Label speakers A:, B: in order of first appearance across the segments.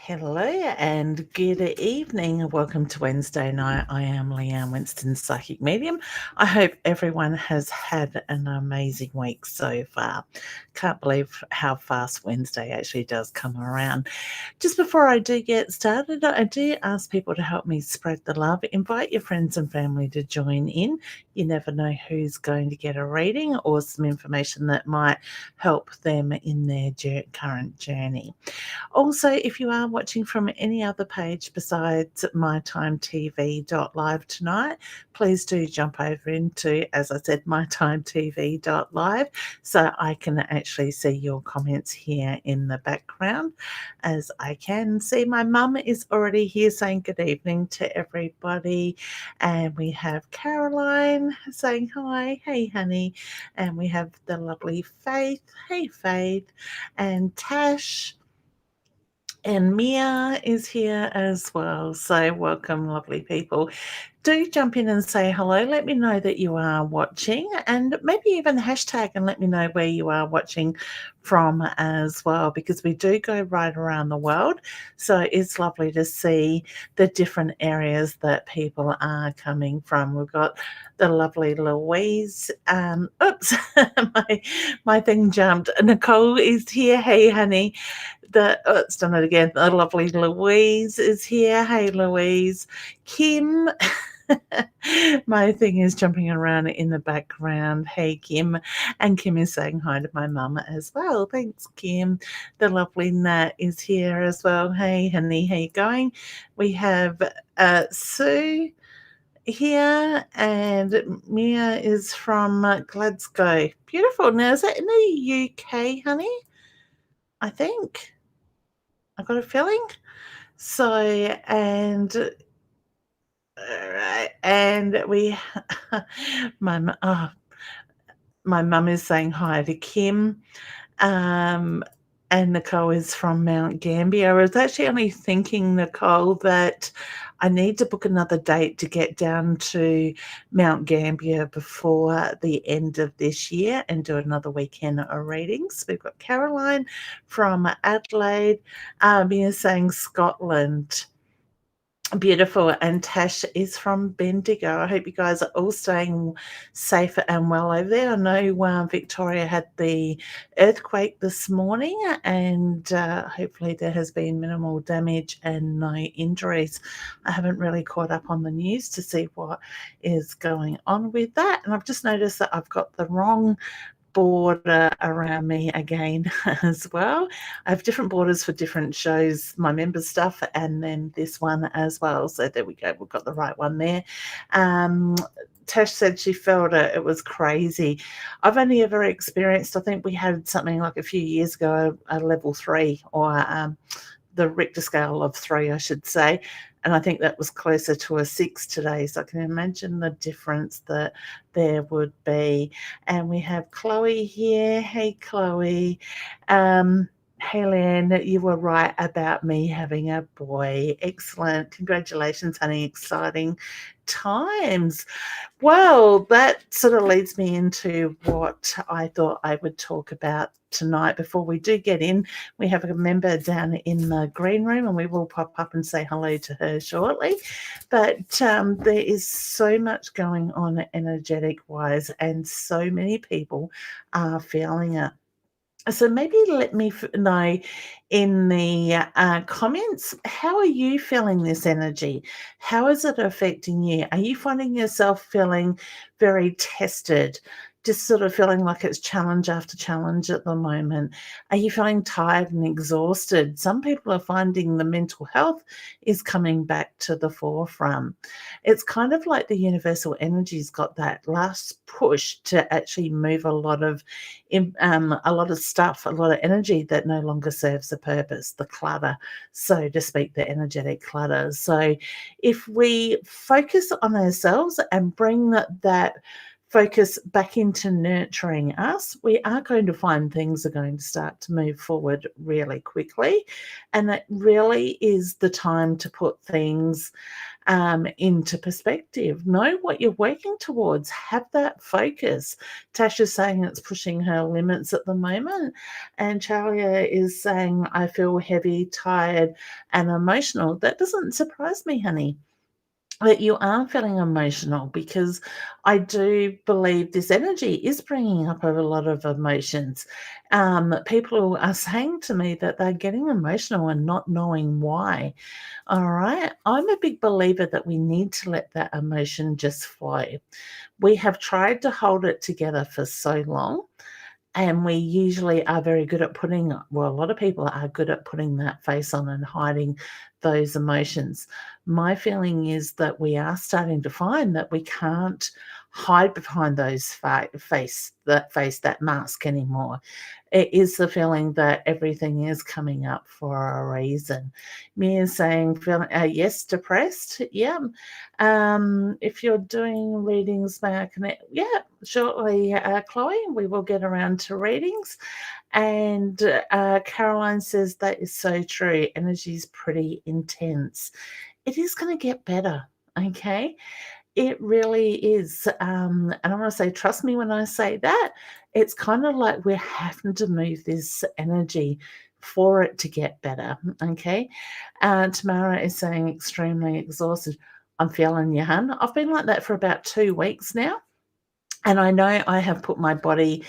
A: Hello and good evening. Welcome to Wednesday night. I am Leanne Winston Psychic Medium. I hope everyone has had an amazing week so far. Can't believe how fast Wednesday actually does come around. Just before I do get started, I do ask people to help me spread the love. Invite your friends and family to join in. You never know who's going to get a reading or some information that might help them in their current journey. Also, if you are watching from any other page besides mytimetv.live tonight, please do jump over into, as I said, mytimetv.live so I can actually see your comments here in the background. As I can see, my mum is already here saying good evening to everybody. And we have Caroline saying hi. Hey, honey. And we have the lovely Faith. Hey, Faith. And Tash. And Mia is here as well. So, welcome, lovely people. Do jump in and say hello. Let me know that you are watching and maybe even hashtag and let me know where you are watching from as well, because we do go right around the world. So, it's lovely to see the different areas that people are coming from. We've got the lovely Louise. Oops, my thing jumped. Nicole is here. Hey, honey. It's done it again. The lovely Louise is here. Hey, Louise. Kim. My thing is jumping around in the background. Hey, Kim. And Kim is saying hi to my mum as well. Thanks, Kim. The lovely Nat is here as well. Hey, honey. How you going? We have Sue here, and Mia is from Glasgow. Beautiful. Now, is that in the UK, honey? I think. I got a feeling. So, and we, my mum is saying hi to Kim, and Nicole is from Mount Gambier. I was actually only thinking, Nicole, that I need to book another date to get down to Mount Gambier before the end of this year and do another weekend of readings. We've got Caroline from Adelaide. Mia saying Scotland. Beautiful. And Tash is from Bendigo. I hope you guys are all staying safe and well over there. I know Victoria had the earthquake this morning, and hopefully there has been minimal damage and no injuries. I haven't really caught up on the news to see what is going on with that. And I've just noticed that I've got the wrong border around me again as well. I have different borders for different shows, my member stuff, and then this one as well. So there we go. We've got the right one there. Tash said she felt it. It was crazy. I've only ever experienced, I think we had something like a few years ago, a level 3 or the Richter scale of 3, I should say. And I think that was closer to a 6 today. So I can imagine the difference that there would be. And we have Chloe here. Hey, Chloe. Hey, Leanne, you were right about me having a boy. Excellent. Congratulations, honey. Exciting times. Well, that sort of leads me into what I thought I would talk about tonight. Before we do get in, we have a member down in the green room and we will pop up and say hello to her shortly. But there is so much going on energetic wise, and so many people are feeling it. So maybe let me know in the comments, how are you feeling this energy? How is it affecting you? Are you finding yourself feeling very tested? Just sort of feeling like it's challenge after challenge at the moment? Are you feeling tired and exhausted? Some people are finding the mental health is coming back to the forefront. It's kind of like the universal energy's got that last push to actually move a lot of stuff, a lot of energy that no longer serves a purpose, the clutter, so to speak, the energetic clutter. So if we focus on ourselves and bring that focus back into nurturing us, we are going to find things are going to start to move forward really quickly. And that really is the time to put things into perspective. Know what you're working towards. Have that focus. Tasha's saying it's pushing her limits at the moment. And Chalia is saying, I feel heavy, tired, and emotional. That doesn't surprise me, honey, that you are feeling emotional, because I do believe this energy is bringing up a lot of emotions. People are saying to me that they're getting emotional and not knowing why. All right. I'm a big believer that we need to let that emotion just flow. We have tried to hold it together for so long. And we usually are very good at a lot of people are good at putting that face on and hiding those emotions. My feeling is that we are starting to find that we can't hide behind those that mask anymore. It is the feeling that everything is coming up for a reason. Mia's saying, feeling, yes, depressed. Yeah. If you're doing readings, may I connect? Yeah, shortly, Chloe. We will get around to readings. And Caroline says that is so true. Energy is pretty intense. It is going to get better. Okay. It really is. And I want to say, trust me when I say that. It's kind of like we're having to move this energy for it to get better. Okay. Tamara is saying extremely exhausted. I'm feeling you, hun. I've been like that for about 2 weeks now. And I know I have put my body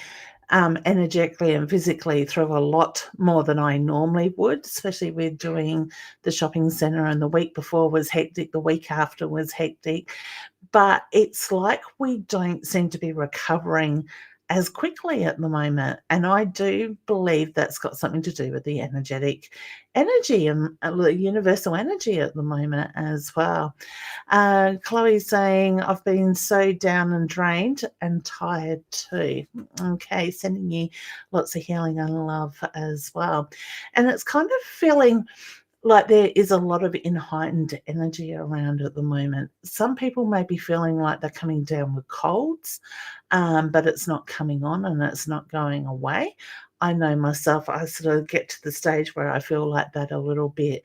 A: energetically and physically through a lot more than I normally would, especially with doing the shopping centre, and the week before was hectic, the week after was hectic. But it's like we don't seem to be recovering as quickly at the moment. And I do believe that's got something to do with the energy and the universal energy at the moment as well. Chloe's saying, I've been so down and drained and tired too. Okay, sending you lots of healing and love as well. And it's kind of feeling like there is a lot of heightened energy around at the moment. Some people may be feeling like they're coming down with colds, but it's not coming on and it's not going away. I know myself, I sort of get to the stage where I feel like that a little bit.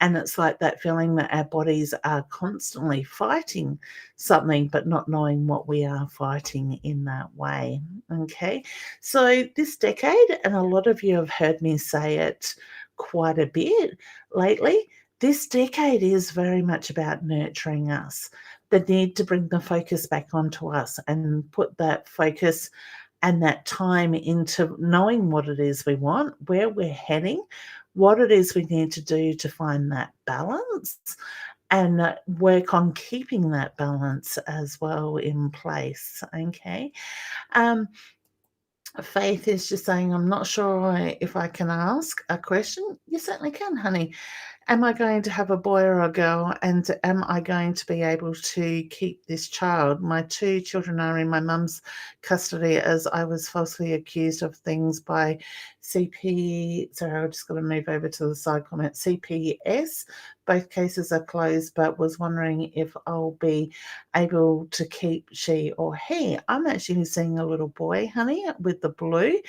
A: And it's like that feeling that our bodies are constantly fighting something, but not knowing what we are fighting in that way. Okay. So this decade, and a lot of you have heard me say it quite a bit lately, this decade is very much about nurturing us. The need to bring the focus back onto us and put that focus and that time into knowing what it is we want, where we're heading, what it is we need to do to find that balance, and work on keeping that balance as well in place. Okay. Faith is just saying, I'm not sure if I can ask a question. You certainly can, honey. Am I going to have a boy or a girl? And am I going to be able to keep this child? My 2 children are in my mum's custody, as I was falsely accused of things by Sorry, I've just got to move over to the side comment. CPS. Both cases are closed, but was wondering if I'll be able to keep she or he. I'm actually seeing a little boy, honey, with the blue.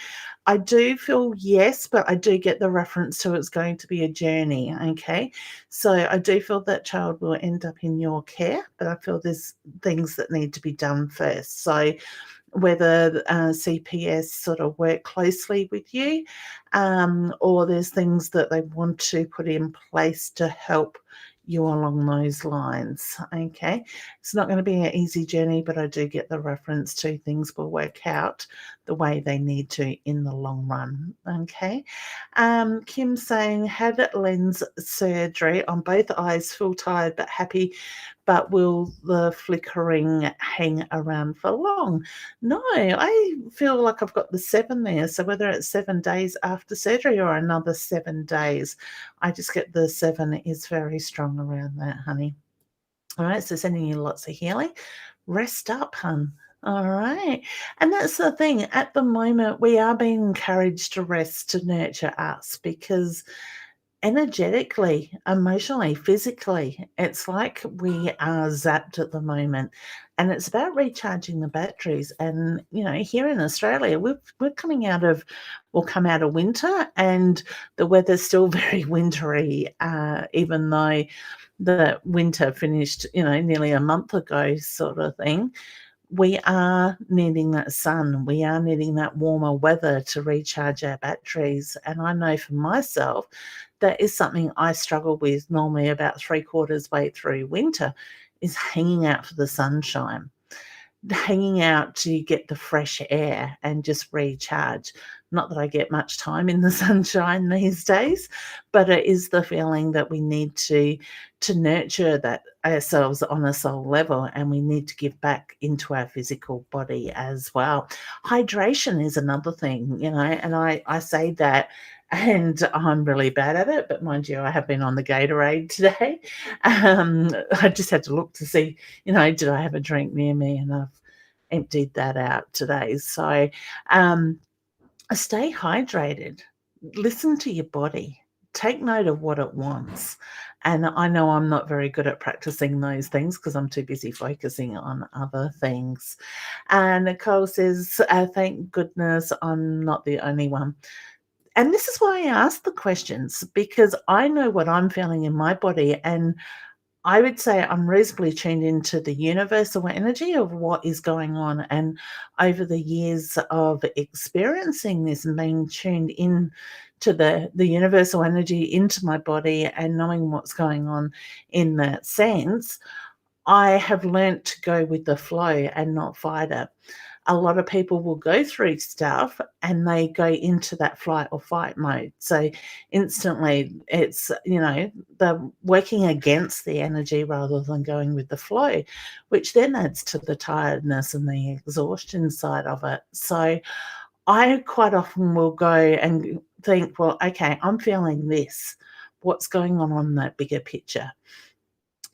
A: I do feel yes, but I do get the reference to it's going to be a journey, okay? So I do feel that child will end up in your care, but I feel there's things that need to be done first. So whether CPS sort of work closely with you, or there's things that they want to put in place to help you along those lines. Okay. It's not going to be an easy journey, but I do get the reference to things will work out the way they need to in the long run. Okay. Kim saying, had lens surgery on both eyes, feel tired but happy, but will the flickering hang around for long? No, I feel like I've got the 7 there. So whether it's 7 days after surgery or another 7 days, I just get the 7 is very strong around that, honey. All right, so sending you lots of healing. Rest up, hun. All right. And that's the thing. At the moment, we are being encouraged to rest, to nurture us, because energetically, emotionally, physically, it's like we are zapped at the moment. and it's about recharging the batteries. And, here in Australia, we're coming out of we'll come out of winter, and the weather's still very wintry, even though the winter finished, nearly a month ago sort of thing. We are needing that sun. We are needing that warmer weather to recharge our batteries. And I know for myself, that is something I struggle with normally about three-quarters way through winter, is hanging out for the sunshine, hanging out to get the fresh air and just recharge. Not that I get much time in the sunshine these days, but it is the feeling that we need to nurture that ourselves on a soul level, and we need to give back into our physical body as well. Hydration is another thing, and I say that, and I'm really bad at it, but mind you, I have been on the Gatorade today. I just had to look to see, did I have a drink near me, and I've emptied that out today. So, stay hydrated. Listen to your body. Take note of what it wants. And I know I'm not very good at practicing those things because I'm too busy focusing on other things. And Nicole says, thank goodness I'm not the only one. And this is why I ask the questions, because I know what I'm feeling in my body, and I would say I'm reasonably tuned into the universal energy of what is going on. And over the years of experiencing this and being tuned in to the universal energy into my body and knowing what's going on in that sense, I have learnt to go with the flow and not fight it. A lot of people will go through stuff and they go into that flight or fight mode. So instantly it's, they're working against the energy rather than going with the flow, which then adds to the tiredness and the exhaustion side of it. So I quite often will go and think, well, okay, I'm feeling this. What's going on that bigger picture?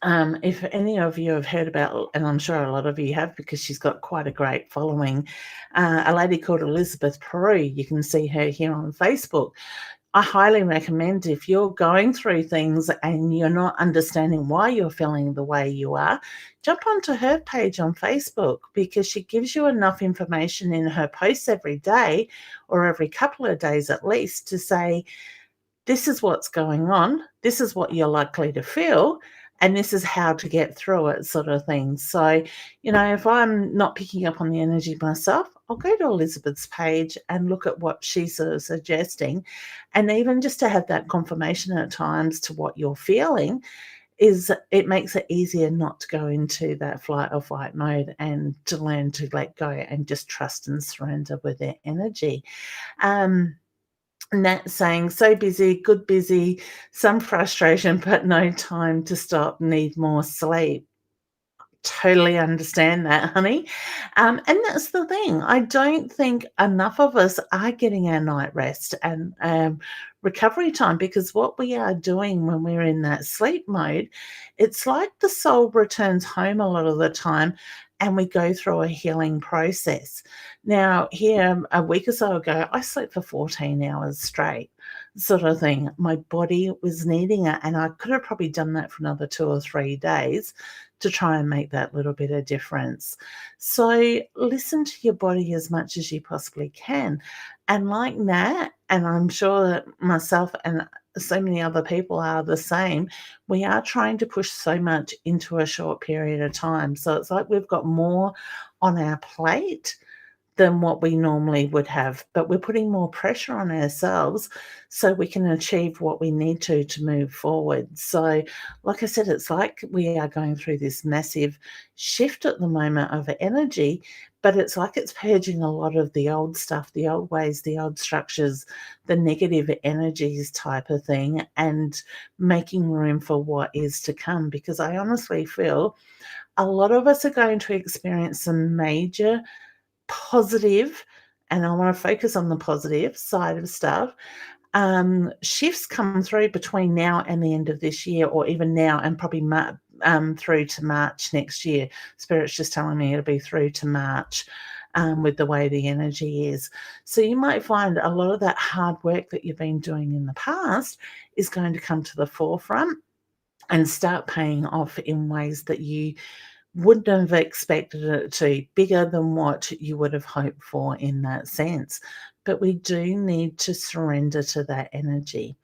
A: If any of you have heard about, and I'm sure a lot of you have because she's got quite a great following, a lady called Elizabeth Peru. You can see her here on Facebook. I highly recommend, if you're going through things and you're not understanding why you're feeling the way you are, jump onto her page on Facebook, because she gives you enough information in her posts every day, or every couple of days at least, to say, this is what's going on, this is what you're likely to feel, and this is how to get through it, sort of thing. So, if I'm not picking up on the energy myself, I'll go to Elizabeth's page and look at what she's sort of suggesting. And even just to have that confirmation at times to what you're feeling, it makes it easier not to go into that flight or fight mode, and to learn to let go and just trust and surrender with their energy. Nat saying, so busy, good busy, some frustration, but no time to stop, need more sleep. Totally understand that, honey. And that's the thing. I don't think enough of us are getting our night rest and recovery time, because what we are doing when we're in that sleep mode, it's like the soul returns home a lot of the time, and we go through a healing process. Now, here a week or so ago, I slept for 14 hours straight, sort of thing. My body was needing it, and I could have probably done that for another 2 or 3 days to try and make that little bit of difference. So listen to your body as much as you possibly can. And like that, and I'm sure that myself and so many other people are the same, we are trying to push so much into a short period of time. So it's like we've got more on our plate than what we normally would have, but we're putting more pressure on ourselves so we can achieve what we need to move forward. So, like I said, it's like we are going through this massive shift at the moment of energy, but it's like it's purging a lot of the old stuff, the old ways, the old structures, the negative energies type of thing, and making room for what is to come. Because I honestly feel a lot of us are going to experience some major positive, and I want to focus on the positive side of stuff, shifts come through between now and the end of this year, or even now and probably through to March next year. Spirit's just telling me it'll be through to March, with the way the energy is. So you might find a lot of that hard work that you've been doing in the past is going to come to the forefront and start paying off in ways that you wouldn't have expected it to be bigger than what you would have hoped for in that sense. But we do need to surrender to that energy.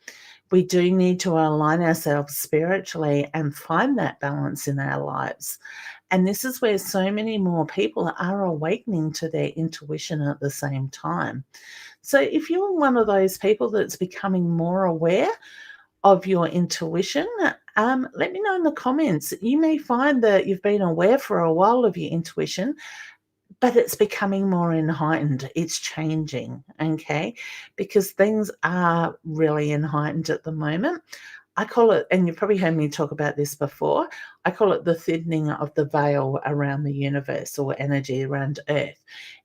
A: We do need to align ourselves spiritually and find that balance in our lives. And this is where so many more people are awakening to their intuition at the same time. So if you're one of those people that's becoming more aware of your intuition, let me know in the comments. You may find that you've been aware for a while of your intuition, but it's becoming more enlightened. It's changing, okay? Because things are really enlightened at the moment. I call it, and you've probably heard me talk about this before, I call it the thinning of the veil around the universe or energy around Earth.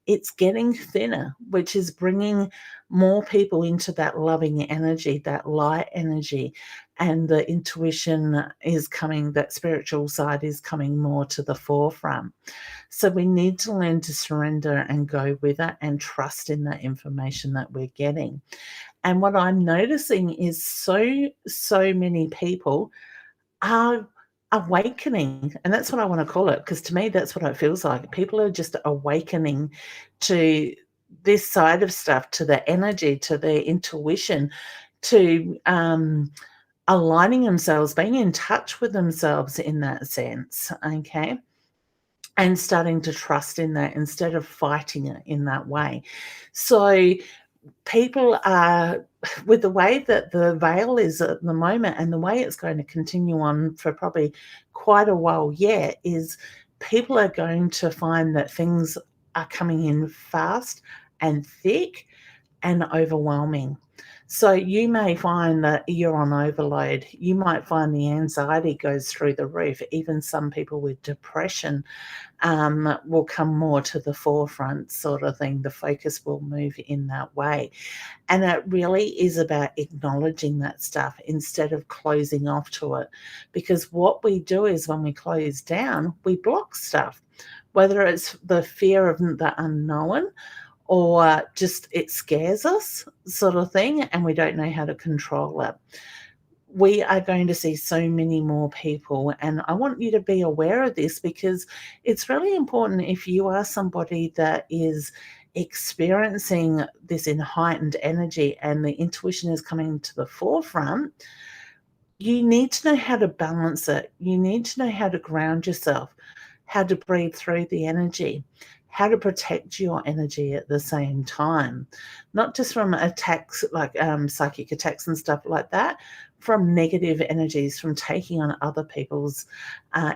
A: It's getting thinner, which is bringing more people into that loving energy, that light energy, and the intuition is coming, that spiritual side is coming more to the forefront. So we need to learn to surrender and go with it and trust in that information that we're getting. And what I'm noticing is so many people are awakening, and that's what I want to call it, because to me, that's what it feels like. People are just awakening to this side of stuff, to the energy, to their intuition, to aligning themselves, being in touch with themselves in that sense, okay? And starting to trust in that instead of fighting it in that way. So people are, with the way that the veil is at the moment and the way it's going to continue on for probably quite a while yet, is people are going to find that things are coming in fast and thick and overwhelming. So you may find that you're on overload. You might find the anxiety goes through the roof. Even some people with depression will come more to the forefront, sort of thing. The focus will move in that way. And it really is about acknowledging that stuff instead of closing off to it. Because what we do is when we close down, we block stuff, whether it's the fear of the unknown or just it scares us, sort of thing, and we don't know how to control it. We are going to see so many more people, and I want you to be aware of this because it's really important. If you are somebody that is experiencing this in heightened energy and the intuition is coming to the forefront, you need to know how to balance it. You need to know how to ground yourself, how to breathe through the energy, how to protect your energy at the same time, not just from attacks like psychic attacks and stuff like that, from negative energies, from taking on other people's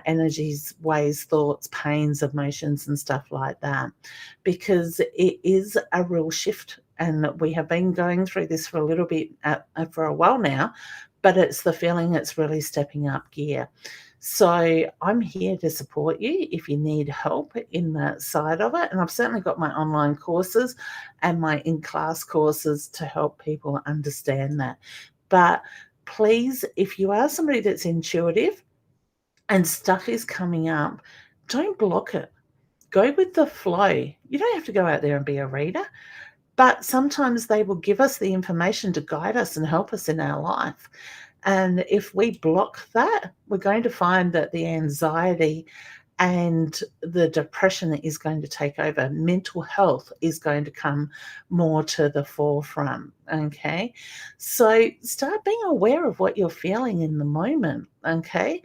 A: energies, ways, thoughts, pains, emotions, and stuff like that, because it is a real shift. And we have been going through this for a little bit, for a while now, but it's the feeling that's really stepping up gear. So I'm here to support you if you need help in that side of it. And I've certainly got my online courses and my in-class courses to help people understand that. But please, if you are somebody that's intuitive and stuff is coming up, don't block it. Go with the flow. You don't have to go out there and be a reader, but sometimes they will give us the information to guide us and help us in our life. And if we block that, we're going to find that the anxiety and the depression is going to take over. Mental health is going to come more to the forefront, okay? So start being aware of what you're feeling in the moment, okay?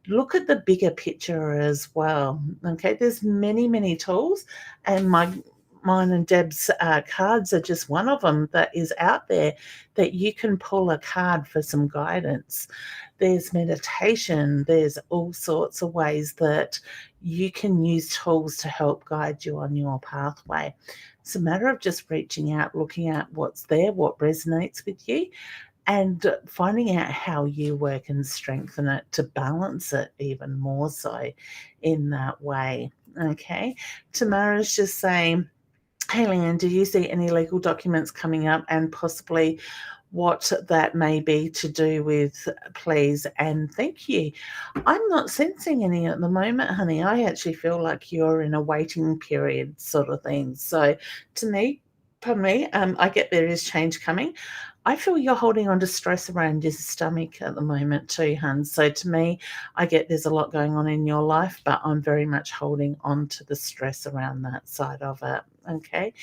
A: Look at the bigger picture as well, okay? There's many, many tools, and mine and Deb's cards are just one of them that is out there that you can pull a card for some guidance. There's meditation, there's all sorts of ways that you can use tools to help guide you on your pathway. It's a matter of just reaching out, looking at what's there, what resonates with you, and finding out how you work and strengthen it to balance it even more so in that way. Okay. Tamara's just saying, hey, Leanne, do you see any legal documents coming up and possibly what that may be to do with, please and thank you? I'm not sensing any at the moment, honey. I actually feel like you're in a waiting period sort of thing. So to me, pardon me, I get there is change coming. I feel you're holding on to stress around your stomach at the moment too, hun. So to me, I get there's a lot going on in your life, but I'm very much holding on to the stress around that side of it. Okay.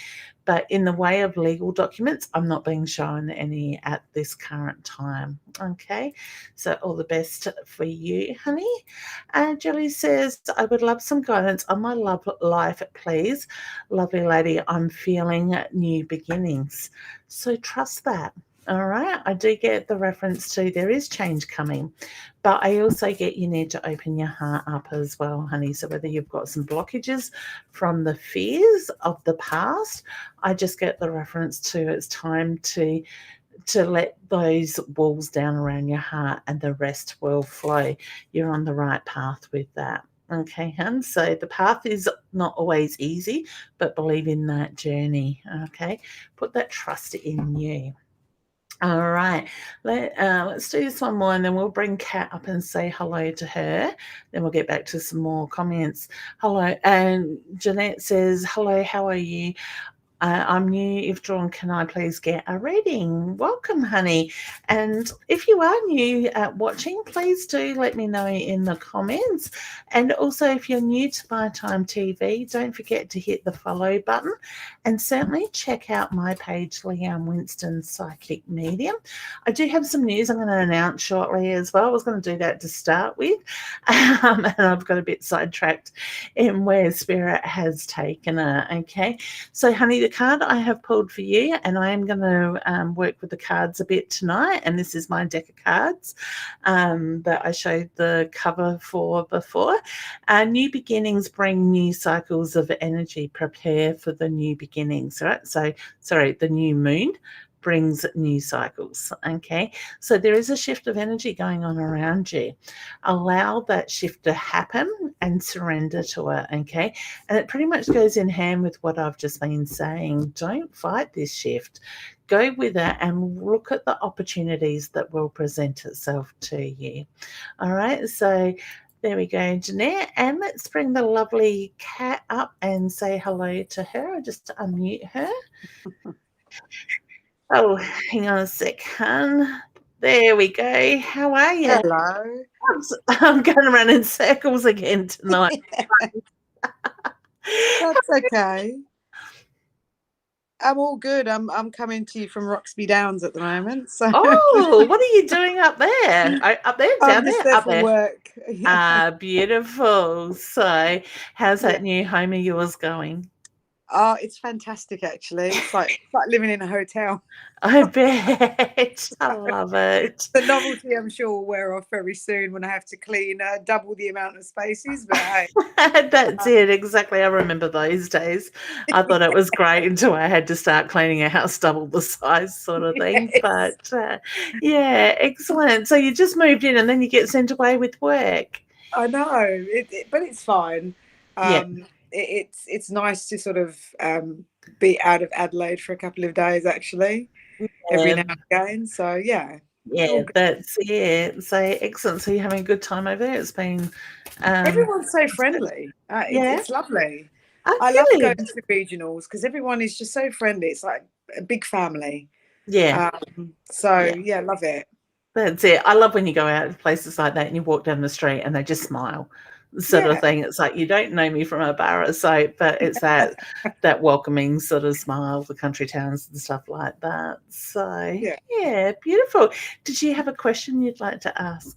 A: But in the way of legal documents, I'm not being shown any at this current time. Okay. So all the best for you, honey. Jelly says, I would love some guidance on my love life, please. Lovely lady, I'm feeling new beginnings. So trust that. All right. I do get the reference to there is change coming, but I also get you need to open your heart up as well, honey. So whether you've got some blockages from the fears of the past, I just get the reference to it's time to let those walls down around your heart and the rest will flow. You're on the right path with that. Okay, hun. So the path is not always easy, but believe in that journey. Okay, put that trust in you. All right, let's do this one more and then we'll bring Kat up and say hello to her. Then we'll get back to some more comments. Hello, and Jeanette says, hello, how are you? I'm new. If drawn, can I please get a reading? Welcome, honey. And if you are new at watching, please do let me know in the comments. And also, if you're new to My Time TV, don't forget to hit the follow button and certainly check out my page, Leanne Winston Psychic Medium. I do have some news I'm going to announce shortly as well. I was going to do that to start with, and I've got a bit sidetracked in where Spirit has taken it. Okay, so honey, the card I have pulled for you, and I am going to work with the cards a bit tonight, and this is my deck of cards that I showed the cover for before. New beginnings bring new cycles of energy. Prepare for the new beginnings, right? So, sorry, the new moon brings new cycles. Okay, so there is a shift of energy going on around you. Allow that shift to happen and surrender to it. Okay, and it pretty much goes in hand with what I've just been saying. Don't fight this shift. Go with it and look at the opportunities that will present itself to you. All right, so there we go, Jeanette. And let's bring the lovely Kat up and say hello to her. I'll just unmute her. Oh, hang on a sec, hun. There we go. How are you?
B: Hello.
A: I'm going around in circles again tonight.
B: That's okay. I'm all good. I'm coming to you from Roxby Downs at the moment. So
A: Oh, what are you doing up there? Up there,
B: I'm
A: down
B: just
A: there,
B: there
A: up
B: for
A: there.
B: work. Yeah.
A: Beautiful. So, how's
B: Yeah.
A: that new home of yours going?
B: Oh, it's fantastic actually. It's like living in a hotel.
A: I bet. I love it.
B: The novelty, I'm sure, will wear off very soon when I have to clean double the amount of spaces. But hey,
A: That's it, exactly. I remember those days. I thought it was great until I had to start cleaning a house double the size, sort of thing.
B: yes.
A: But yeah, excellent. So you just moved in and then you get sent away with work.
B: I know, but it's fine.
A: Yeah.
B: It's nice to sort of be out of Adelaide for a couple of days, actually, every
A: Yeah,
B: now and again. So yeah, all
A: yeah,
B: good.
A: that's it. So excellent. So you're having a good time over there. It's been
B: Everyone's so friendly.
A: yeah.
B: It's lovely.
A: Oh,
B: I love going
A: good.
B: to regionals because everyone is just so friendly. It's like a big family.
A: Yeah,
B: So
A: yeah.
B: yeah, love it.
A: That's it. I love when you go out to places like that and you walk down the street and they just smile, sort of
B: Yeah,
A: thing. It's like you don't know me from a bar of soap, but it's that welcoming sort of smile, the country towns and stuff like that. So
B: yeah.
A: yeah, beautiful. Did you have a question you'd like to ask?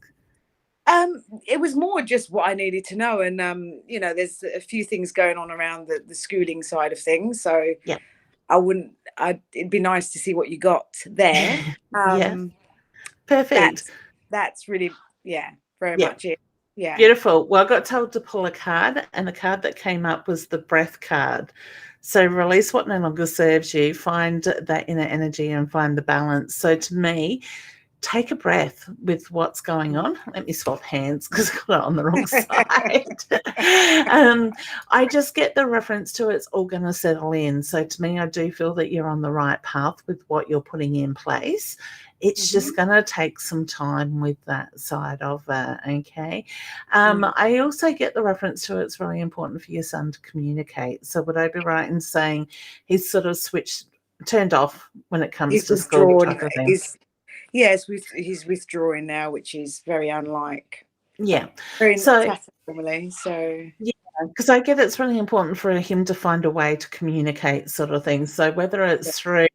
B: It was more just what I needed to know, and there's a few things going on around the schooling side of things. So
A: Yeah.
B: it'd be nice to see what you got there.
A: Yeah. Perfect.
B: That's really, yeah, very
A: Yeah.
B: much it. Yeah.
A: Beautiful. Well, I got told to pull a card, and the card that came up was the breath card. So release what no longer serves you, find that inner energy and find the balance. So to me, take a breath with what's going on. Let me swap hands because I got it on the wrong side. I just get the reference to it's all going to settle in. So to me, I do feel that you're on the right path with what you're putting in place. It's just going to take some time with that side of it, okay? I also get the reference to it's really important for your son to communicate. So would I be right in saying he's sort of switched turned off when it comes
B: He's
A: to school
B: withdrawn.
A: type of thing.
B: He's withdrawing now, which is very unlike.
A: Yeah.
B: Very
A: So
B: normally. So
A: yeah, because I get it's really important for him to find a way to communicate sort of things. So whether
B: yeah,
A: it's through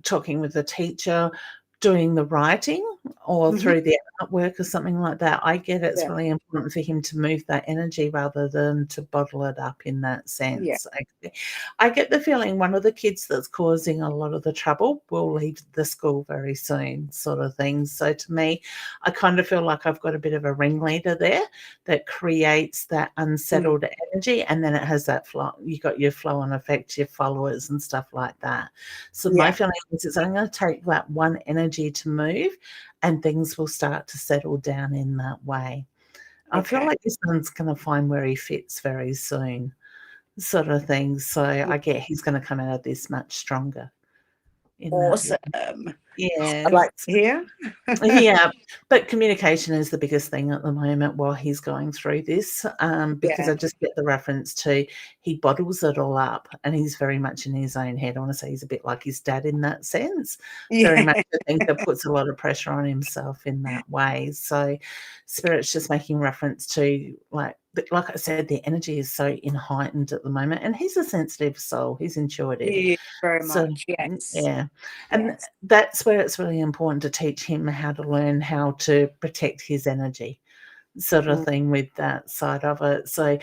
A: talking with the teacher, doing the writing, or
B: hmm
A: through the artwork or something like that, I get it's
B: yeah,
A: really important for him to move that energy rather than to bottle it up in that
B: yeah.
A: sense. I get the feeling one of the kids that's causing a lot of the trouble will leave the school very soon, sort of thing. So to me, I kind of feel like I've got a bit of a ringleader there that creates that
B: Mm,
A: unsettled energy, and then it has that flow. You got your flow on effect, your followers and stuff like that. So my
B: yeah.
A: feeling is it's only going to take that one energy to move, and things will start to settle down in that way. I feel
B: Okay.
A: like this one's going to find where he fits very soon, sort of thing. So
B: Yeah.
A: I get he's going to come out of this much stronger in that way.
B: Awesome. I'd
A: Yes.
B: like to hear.
A: Yeah, but communication is the biggest thing at the moment while he's going through this, because
B: Yeah.
A: I just get the reference to he bottles it all up and he's very much in his own head. I want to say he's a bit like his dad in that sense, very much
B: Yeah.
A: a thinker, puts a lot of pressure on himself in that way. So Spirit's just making reference to like I said, the energy is so heightened at the moment, and he's a sensitive soul. He's intuitive.
B: He is very
A: So,
B: much. Yes.
A: yeah, and
B: Yes.
A: that's where it's really important to teach him how to learn how to protect his energy, sort of
B: Mm.
A: thing, with that side of it. So,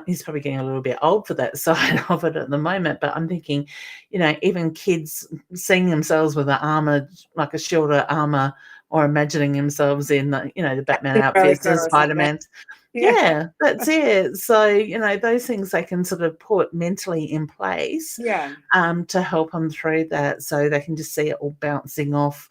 A: he's probably getting a little bit old for that side of it at the moment, but I'm thinking, even kids seeing themselves with an armor, like a shorter armor, or imagining themselves in the Batman outfits,
B: America
A: the
B: or something.
A: Spider-Man.
B: Yeah.
A: Yeah, that's it. So, those things they can sort of put mentally in place
B: Yeah.
A: to help them through that, so they can just see it all bouncing off,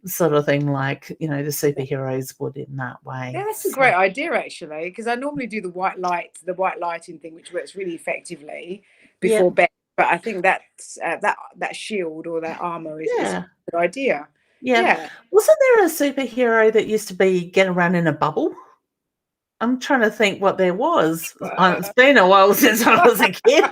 A: sort of thing, like, the superheroes would in that way.
B: Yeah, that's a
A: So,
B: great idea actually, because I normally do the white lighting thing, which works really effectively
A: yeah,
B: before bed. But I think that's that shield or that armor is a
A: yeah,
B: good idea.
A: yeah.
B: Yeah.
A: Wasn't there a superhero that used to get around in a bubble? I'm trying to think what there was. It's been a while since I was a kid.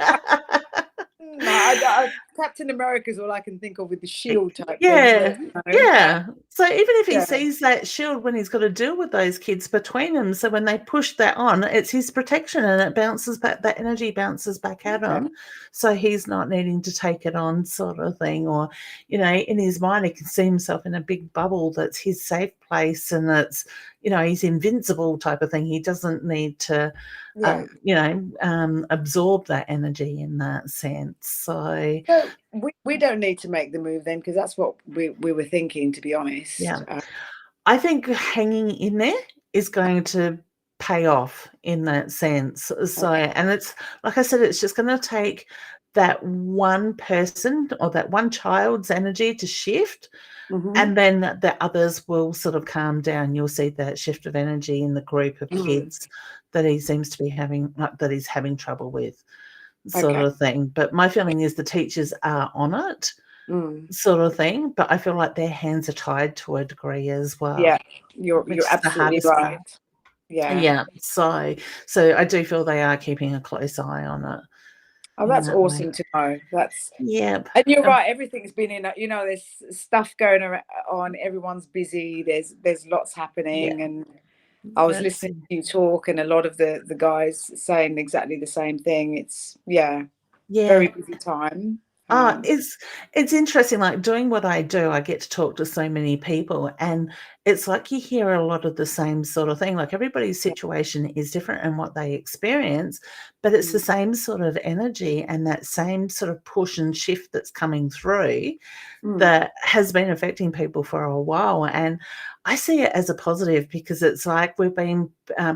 B: No, Captain America is all I can think of with the shield type thing.
A: Yeah,
B: But no,
A: yeah. So even if he
B: yeah,
A: sees that shield when he's got to deal with those kids between them, so when they push that on, it's his protection and it bounces back, that energy bounces back at
B: yeah,
A: him. So he's not needing to take it on, sort of thing. Or, in his mind, he can see himself in a big bubble that's his safe place, and it's, he's invincible type of thing. He doesn't need to
B: yeah.
A: absorb that energy in that sense. So,
B: So we don't need to make the move then, because that's what we were thinking, to be honest.
A: yeah. I think hanging in there is going to pay off in that sense. So,
B: Okay.
A: and it's like I said, it's just going to take that one person or that one child's energy to shift,
B: Mm-hmm.
A: and then the others will sort of calm down. You'll see that shift of energy in the group of
B: Mm.
A: kids that he seems to be having, that he's having trouble with, sort
B: Okay.
A: of thing. But my feeling is the teachers are on it,
B: Mm.
A: sort of thing, but I feel like their hands are tied to a degree as
B: Yeah,
A: well,
B: you're
A: which is the
B: absolutely
A: hardest part.
B: right. Yeah.
A: Yeah, so I do feel they are keeping a close eye on it
B: Oh,
A: in
B: that's
A: that way.
B: awesome to know. That's
A: Yep.
B: And you're right. Everything's been there's stuff going on. Everyone's busy. There's lots
A: Yeah,
B: happening, and I was
A: that's
B: listening
A: it.
B: to you talk, and a lot of the guys saying exactly the same thing. It's very
A: Yeah.
B: busy time.
A: Ah, it's interesting, like, doing what I do, I get to talk to so many people, and it's like you hear a lot of the same sort of thing, like, everybody's
B: Yeah.
A: situation is different and what they experience, but it's the
B: Mm,
A: same sort of energy and that same sort of push and shift that's coming through
B: mm,
A: that has been affecting people for a while, and I see it as a positive because it's like we've been,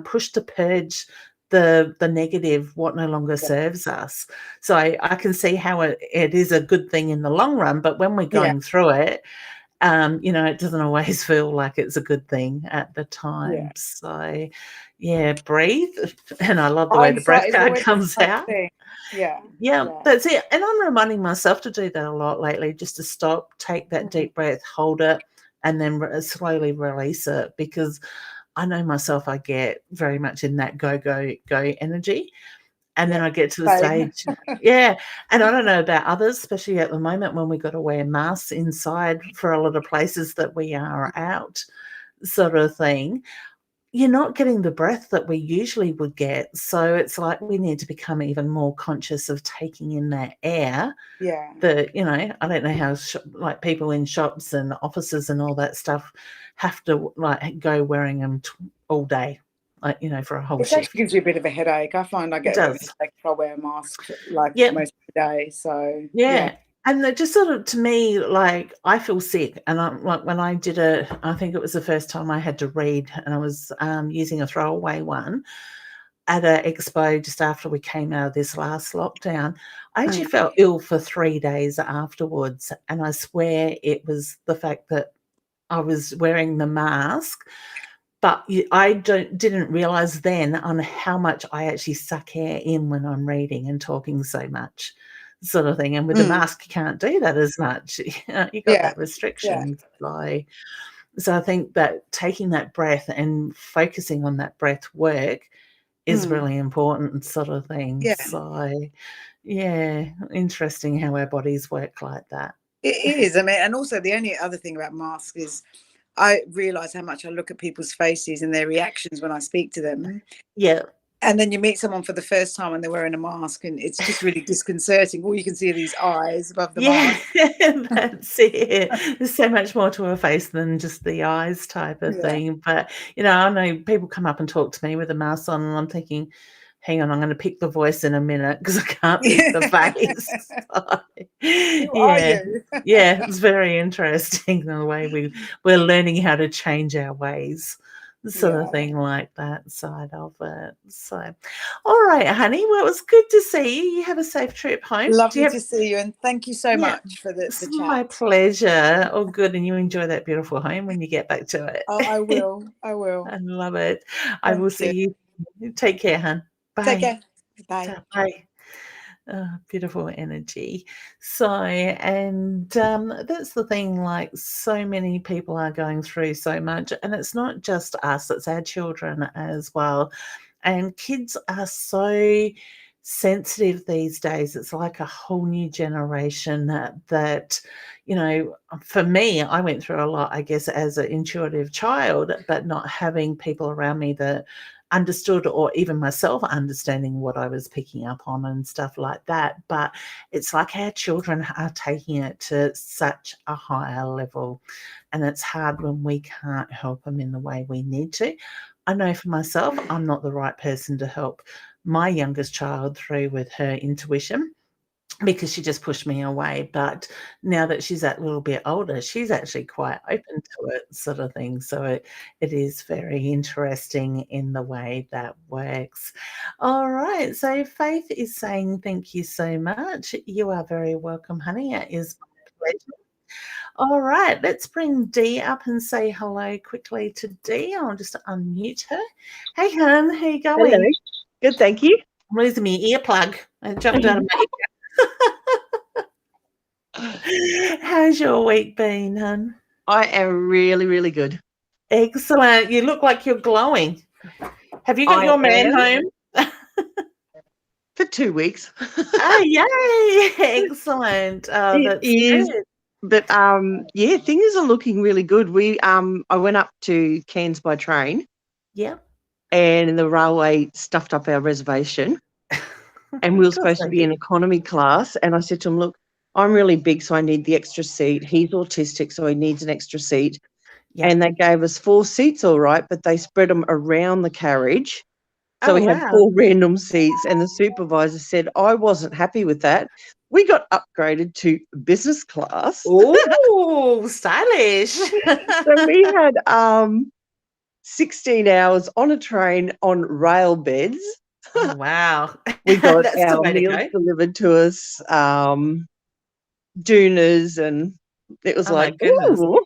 A: pushed to purge the negative, what no longer
B: yeah.
A: serves us. So I can see how it is a good thing in the long run, but when we're
B: Yeah.
A: going through it, it doesn't always feel like it's a good thing at the
B: Yeah.
A: time. So, yeah, breathe, and I love the way the breath
B: Hindsight is
A: card
B: always the
A: comes
B: right
A: out.
B: thing. Yeah.
A: Yeah,
B: Yeah.
A: that's it, and I'm reminding myself to do that a lot lately, just to stop, take that
B: Mhm.
A: deep breath, hold it, and then slowly release it, because I know myself, I get very much in that go, go, go energy, And then I get to the stage, yeah, and I don't know about others, especially at the moment when we've got to wear masks inside for a lot of places that we are out, sort of thing. You're not getting the breath that we usually would get, so it's like we need to become even more conscious of taking in that air.
B: Yeah.
A: I don't know how like people in shops and offices and all that stuff have to like go wearing them all day, like, for a whole
B: It
A: shift.
B: actually gives you a bit of a headache. I find I get a bit of a headache if I wear a mask like most of the day. So
A: yeah. And it just sort of, to me, like, I feel sick. And I'm like, when I did I think it was the first time I had to read, and I was using a throwaway one at an expo just after we came out of this last lockdown. I actually felt ill for 3 days afterwards. And I swear it was the fact that I was wearing the mask. But I didn't realise then on how much I actually suck air in when I'm reading and talking so much, sort of thing. And with the mask, you can't do that as much. You got that restriction. So I think that taking that breath and focusing on that breath work is really important, sort of thing.
B: Yeah.
A: So, yeah, interesting how our bodies work like that.
B: It is. I mean, and also the only other thing about masks is I realise how much I look at people's faces and their reactions when I speak to them.
A: Yeah.
B: And then you meet someone for the first time and they're wearing a mask, and it's just really disconcerting. All you can see are these eyes above the mask.
A: That's it. There's so much more to a face than just the eyes type of thing. But, I know people come up and talk to me with a mask on, and I'm thinking, hang on, I'm going to pick the voice in a minute because I can't pick the face.
B: Who are you?
A: Yeah, it's very interesting the way we're learning how to change our ways, sort of thing, like that side of it. So, all right, honey. Well, it was good to see you. You have a safe trip home.
B: Lovely to see you, and thank you so much for the chat.
A: My pleasure. Oh, good. And you enjoy that beautiful home when you get back to it.
B: Oh, I will. I
A: love it. I will see you. Take care, hon. Bye.
B: Take care. Bye.
A: Bye. Beautiful energy. So, and that's the thing, like, so many people are going through so much, and it's not just us, it's our children as well. And kids are so sensitive these days. It's like a whole new generation that for me, I went through a lot, I guess, as an intuitive child, but not having people around me that understood, or even myself understanding what I was picking up on and stuff like that. But it's like our children are taking it to such a higher level, and it's hard when we can't help them in the way we need to. I know for myself, I'm not the right person to help my youngest child through with her intuition, because she just pushed me away. But now that she's that little bit older, she's actually quite open to it, sort of thing. So it is very interesting in the way that works. All right. So Faith is saying, thank you so much. You are very welcome, honey. It is my pleasure. All right. Let's bring Dee up and say hello quickly to Dee. I'll just unmute her. Hey, hon. How you going?
C: Hello. Good, thank you.
A: I'm losing my earplug. I jumped out of my ear. How's your week been, hun?
C: I am really, really good.
A: Excellent. You look like you're glowing. Have you got your man home?
C: For 2 weeks.
A: Oh, yay. Excellent. Oh, that's good.
C: But yeah, things are looking really good. I went up to Cairns by train.
A: Yeah.
C: And the railway stuffed up our reservation. And we were supposed to be in economy class. And I said to him, look, I'm really big, so I need the extra seat. He's autistic, so he needs an extra seat. Yep. And they gave us 4 seats, all right, but they spread them around the carriage. So we had 4 random seats, and the supervisor said, I wasn't happy with that. We got upgraded to business class.
A: Oh, stylish.
C: So we had 16 hours on a train on rail beds.
A: Oh, wow.
C: We got our meals delivered to us. Doonas, and it was like, ooh.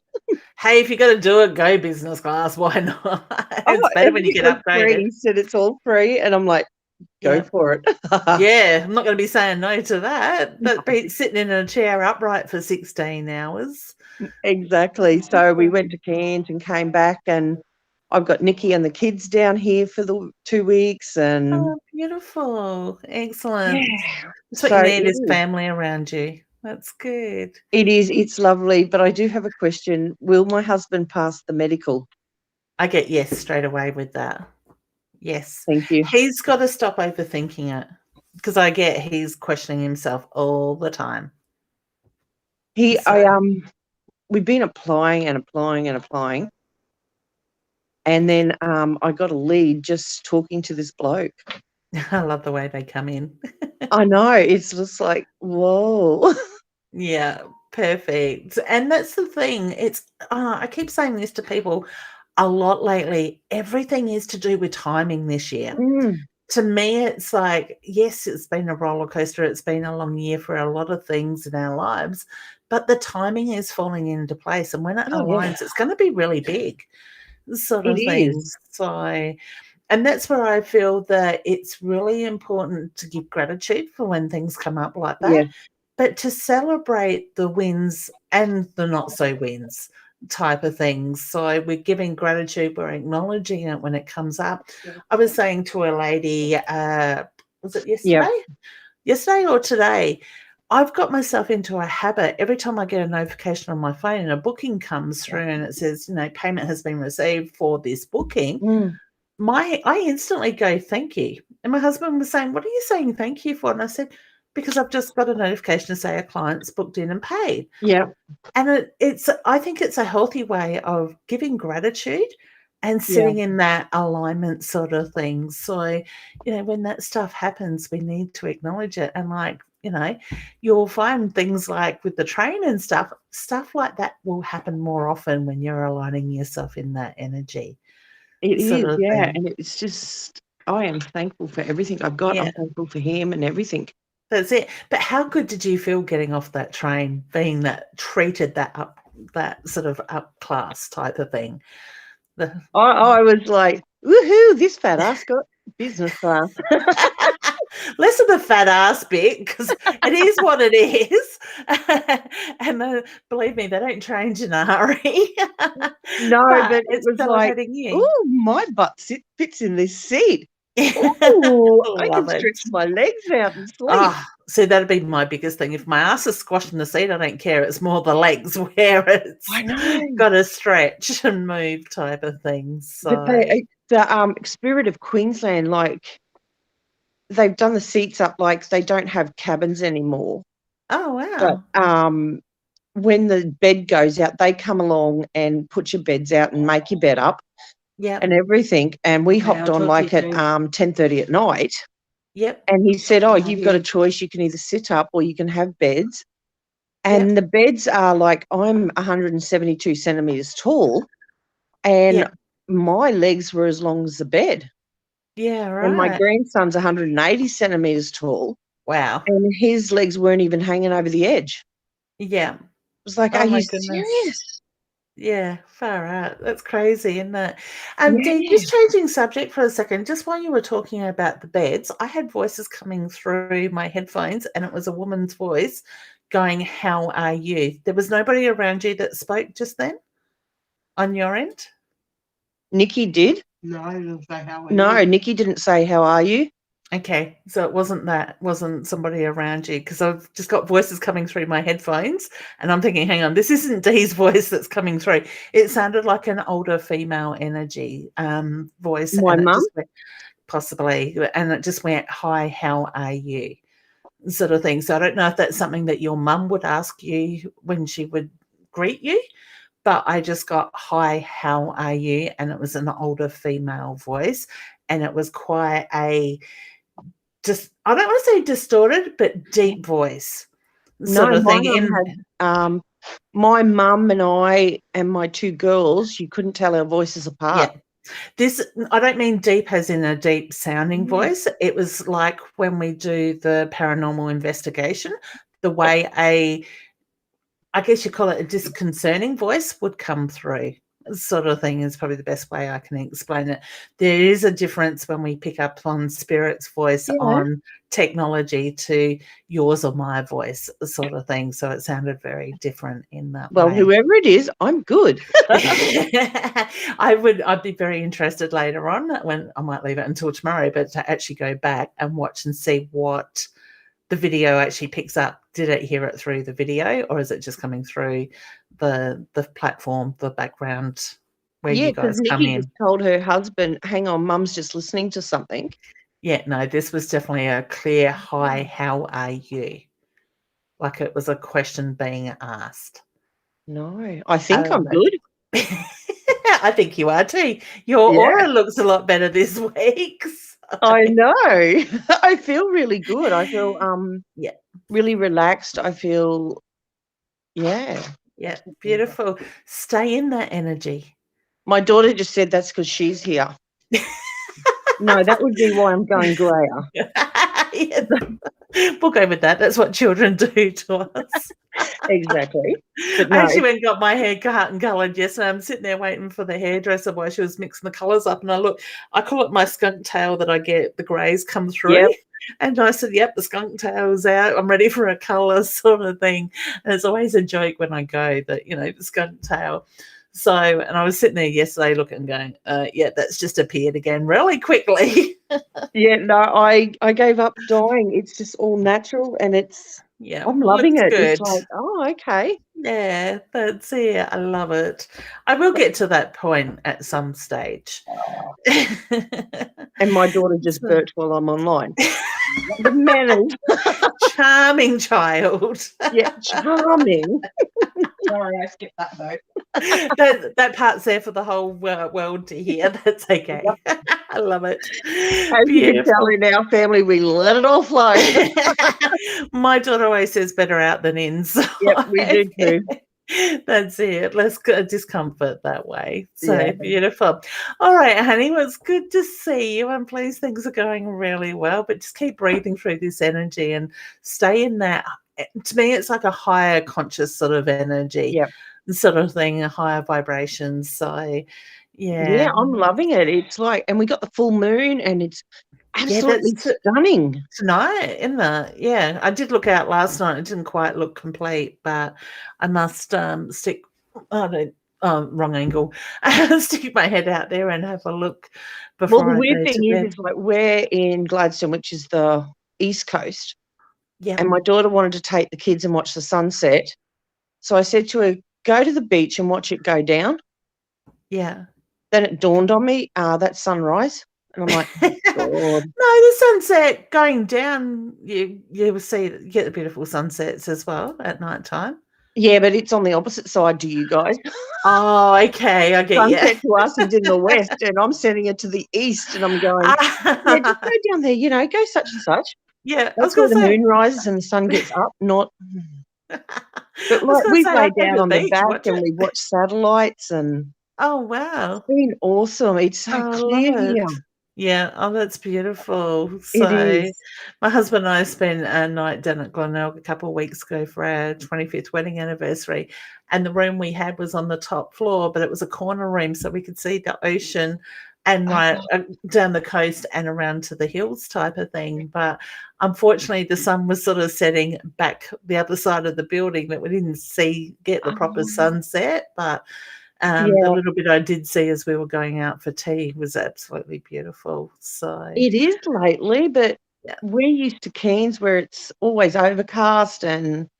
A: Hey, if you're going to do it, go business class. Why not? It's better when you get upgraded.
C: He said it's all free, and I'm like, go for it.
A: Yeah, I'm not going to be saying no to that. That beats sitting in a chair upright for 16 hours.
C: Exactly. So we went to Cairns and came back, and I've got Nikki and the kids down here for the 2 weeks, and
A: Oh, beautiful. Excellent.
C: yeah.
A: That's what you
C: So
A: need is family around you. That's good.
C: it is. It's lovely, but I do have a question. Will my husband pass the medical?
A: I get yes straight away with that. Yes.
C: Thank you.
A: He's got to stop overthinking it because I get he's questioning himself all the time.
C: We've been applying and applying and applying. And then I got a lead just talking to this bloke.
A: I love the way they come in.
C: I know. It's just like, whoa.
A: Yeah, perfect. And that's the thing. It's I keep saying this to people a lot lately. Everything is to do with timing this year. To me, it's like, yes, it's been a roller coaster. It's been a long year for a lot of things in our lives, but the timing is falling into place. And when it aligns, it's going to be really big sort of things. So, and that's where I feel that it's really important to give gratitude for when things come up like that.
C: Yeah.
A: But to celebrate the wins and the not so wins type of things. So we're giving gratitude, we're acknowledging it when it comes up. I was saying to a lady, was it yesterday?
C: Yeah.
A: Yesterday or today? I've got myself into a habit. Every time I get a notification on my phone and a booking comes through and it says, payment has been received for this booking, I instantly go, thank you. And my husband was saying, what are you saying thank you for? And I said, because I've just got a notification to say a client's booked in and paid.
C: Yeah.
A: And I think it's a healthy way of giving gratitude and sitting in that alignment sort of thing. So, when that stuff happens, we need to acknowledge it. And you'll find things like with the train and stuff like that will happen more often when you're aligning yourself in that energy.
C: It is,
A: thing.
C: And it's just, I am thankful for everything I've got. I'm thankful for him and everything.
A: That's it. But how good did you feel getting off that train, being that treated that sort of up class type of thing?
C: I was like, woohoo, this fat ass got business class.
A: Less of the fat ass bit, because it is what it is. And believe me, they don't change in a hurry.
C: No, but it was like, oh, my butt fits in this seat. Oh, I can stretch my legs out and sleep.
A: So that'd be my biggest thing. If my ass is squashed in the seat, I don't care. It's more the legs where it's got to stretch and move type of things. So
C: the Spirit of Queensland, like, they've done the seats up like they don't have cabins anymore.
A: Oh, wow.
C: But when the bed goes out, they come along and put your beds out and make your bed up.
A: Yeah.
C: And everything. And we hopped on like at 10:30 at night.
A: Yep.
C: And he said, you've got a choice. You can either sit up or you can have beds. And the beds are like, I'm 172 centimetres tall. And my legs were as long as the bed.
A: Yeah, right.
C: And my grandson's 180 centimetres tall.
A: Wow.
C: And his legs weren't even hanging over the edge.
A: Yeah.
C: It was like, are you serious?
A: Yeah, far out. That's crazy, isn't it? Dee, just changing subject for a second, just while you were talking about the beds, I had voices coming through my headphones and it was a woman's voice going, how are you? There was nobody around you that spoke just then on your end?
C: Nikki did.
D: No, I didn't say how are you.
C: No, Nikki didn't say how are you.
A: Okay, so it wasn't somebody around you, because I've just got voices coming through my headphones and I'm thinking, hang on, this isn't Dee's voice that's coming through. It sounded like an older female energy voice.
C: My mum?
A: Possibly, and it just went, hi, how are you? Sort of thing. So I don't know if that's something that your mum would ask you when she would greet you, but I just got, hi, how are you? And it was an older female voice, and it was quite I don't want to say distorted, but deep voice sort of thing.
C: My mum and I and my two girls, you couldn't tell our voices apart.
A: Yeah. This, I don't mean deep as in a deep sounding voice. It was like when we do the paranormal investigation, the way I guess you call it a disconcerting voice would come through sort of thing is probably the best way I can explain it. There is a difference when we pick up on spirit's voice
C: Yeah.
A: on technology to yours or my voice sort of thing. So it sounded very different in that
C: Well,
A: way.
C: whoever it is, I'm good.
A: I'd be very interested later on, when I might leave it until tomorrow, but to actually go back and watch and see what the video actually picks up. Did it hear it through the video, or is it just coming through the platform, the background where
C: Yeah,
A: you
C: because
A: guys come
C: Nikki
A: in?
C: just told her husband, hang on, Mum's just listening to something.
A: Yeah, no, this was definitely a clear hi, how are you? Like it was a question being asked.
C: No, I think I'm
A: love
C: good.
A: it. I think you are too. Your
C: Yeah.
A: aura looks a lot better this week. so-
C: I know. I feel really good. I feel
A: Yeah.
C: really relaxed. I feel
A: Yeah, beautiful. Stay in that energy.
C: my daughter just said that's because she's here. No, that would be why I'm going grayer.
A: Yeah, we'll go with that. That's what children do to us.
C: Exactly. But
A: I
C: no,
A: actually went and got my hair cut and coloured yesterday. I'm sitting there waiting for the hairdresser while she was mixing the colours up, and I call it my skunk tail that I get the greys come through.
C: Yep.
A: And I said, yep, the skunk tail's out. I'm ready for a colour sort of thing. And it's always a joke when I go that, the skunk tail. So, and I was sitting there yesterday looking, going, yeah, that's just appeared again really quickly.
C: yeah, no, I gave up dyeing. It's just all natural and
A: Yeah,
C: I'm loving
A: looks
C: it. It's
A: good.
C: like, oh, okay.
A: Yeah, that's it. I love it. I will get to that point at some stage.
C: And my daughter just
A: So-
C: burped while I'm online. The manners.
A: Charming child.
C: Yeah, charming.
D: Sorry, I skipped that though.
A: that part's there for the whole world to hear. That's okay. I love it.
C: As you can tell in our family, we let it all flow.
A: My daughter always says better out than in. So
C: Yep, we do too.
A: That's it. Let's go discomfort that way. So
C: Yeah.
A: beautiful. All right, honey. Well, it's good to see you. I'm pleased things are going really well. But just keep breathing through this energy and stay in that. To me, it's like a higher conscious sort of energy,
C: Yep.
A: sort of thing, a higher vibration. So,
C: Yeah, I'm loving it. It's like, and we got the full moon and it's absolutely stunning.
A: Tonight, isn't it? Yeah, I did look out last night. It didn't quite look complete, but I must stick. Wrong angle. Stick my head out there and have a look before.
C: Well, the
A: I
C: weird
A: go
C: thing
A: to bed.
C: is like we're in Gladstone, which is the east coast,
A: Yeah,
C: and my daughter wanted to take the kids and watch the sunset. So I said to her, go to the beach and watch it go down.
A: yeah.
C: Then it dawned on me, that's sunrise. And I'm like, oh, God.
A: No, the sunset going down, you will see, you get the beautiful sunsets as well at night time.
C: Yeah, but it's on the opposite side to you guys.
A: Oh, okay, I get you.
C: Sunset to us is in the west, and I'm sending it to the east, and I'm going, yeah, just go down there, go such and such.
A: Yeah,
C: That's where the moon rises and the sun gets up, not. But like we lay down on the back and we watch satellites and.
A: Oh wow!
C: It's been awesome. It's so clear here.
A: Yeah, oh, that's beautiful.
C: It
A: So,
C: is.
A: my husband and I spent a night down at Glenelg a couple of weeks ago for our 25th wedding anniversary, and the room we had was on the top floor, but it was a corner room, so we could see the ocean and right down the coast and around to the hills type of thing. But unfortunately, the sun was sort of setting back the other side of the building that we didn't get the proper sunset, but. The little bit I did see as we were going out for tea was absolutely beautiful. So
C: it is lately, but we're used to Cairns where it's always overcast and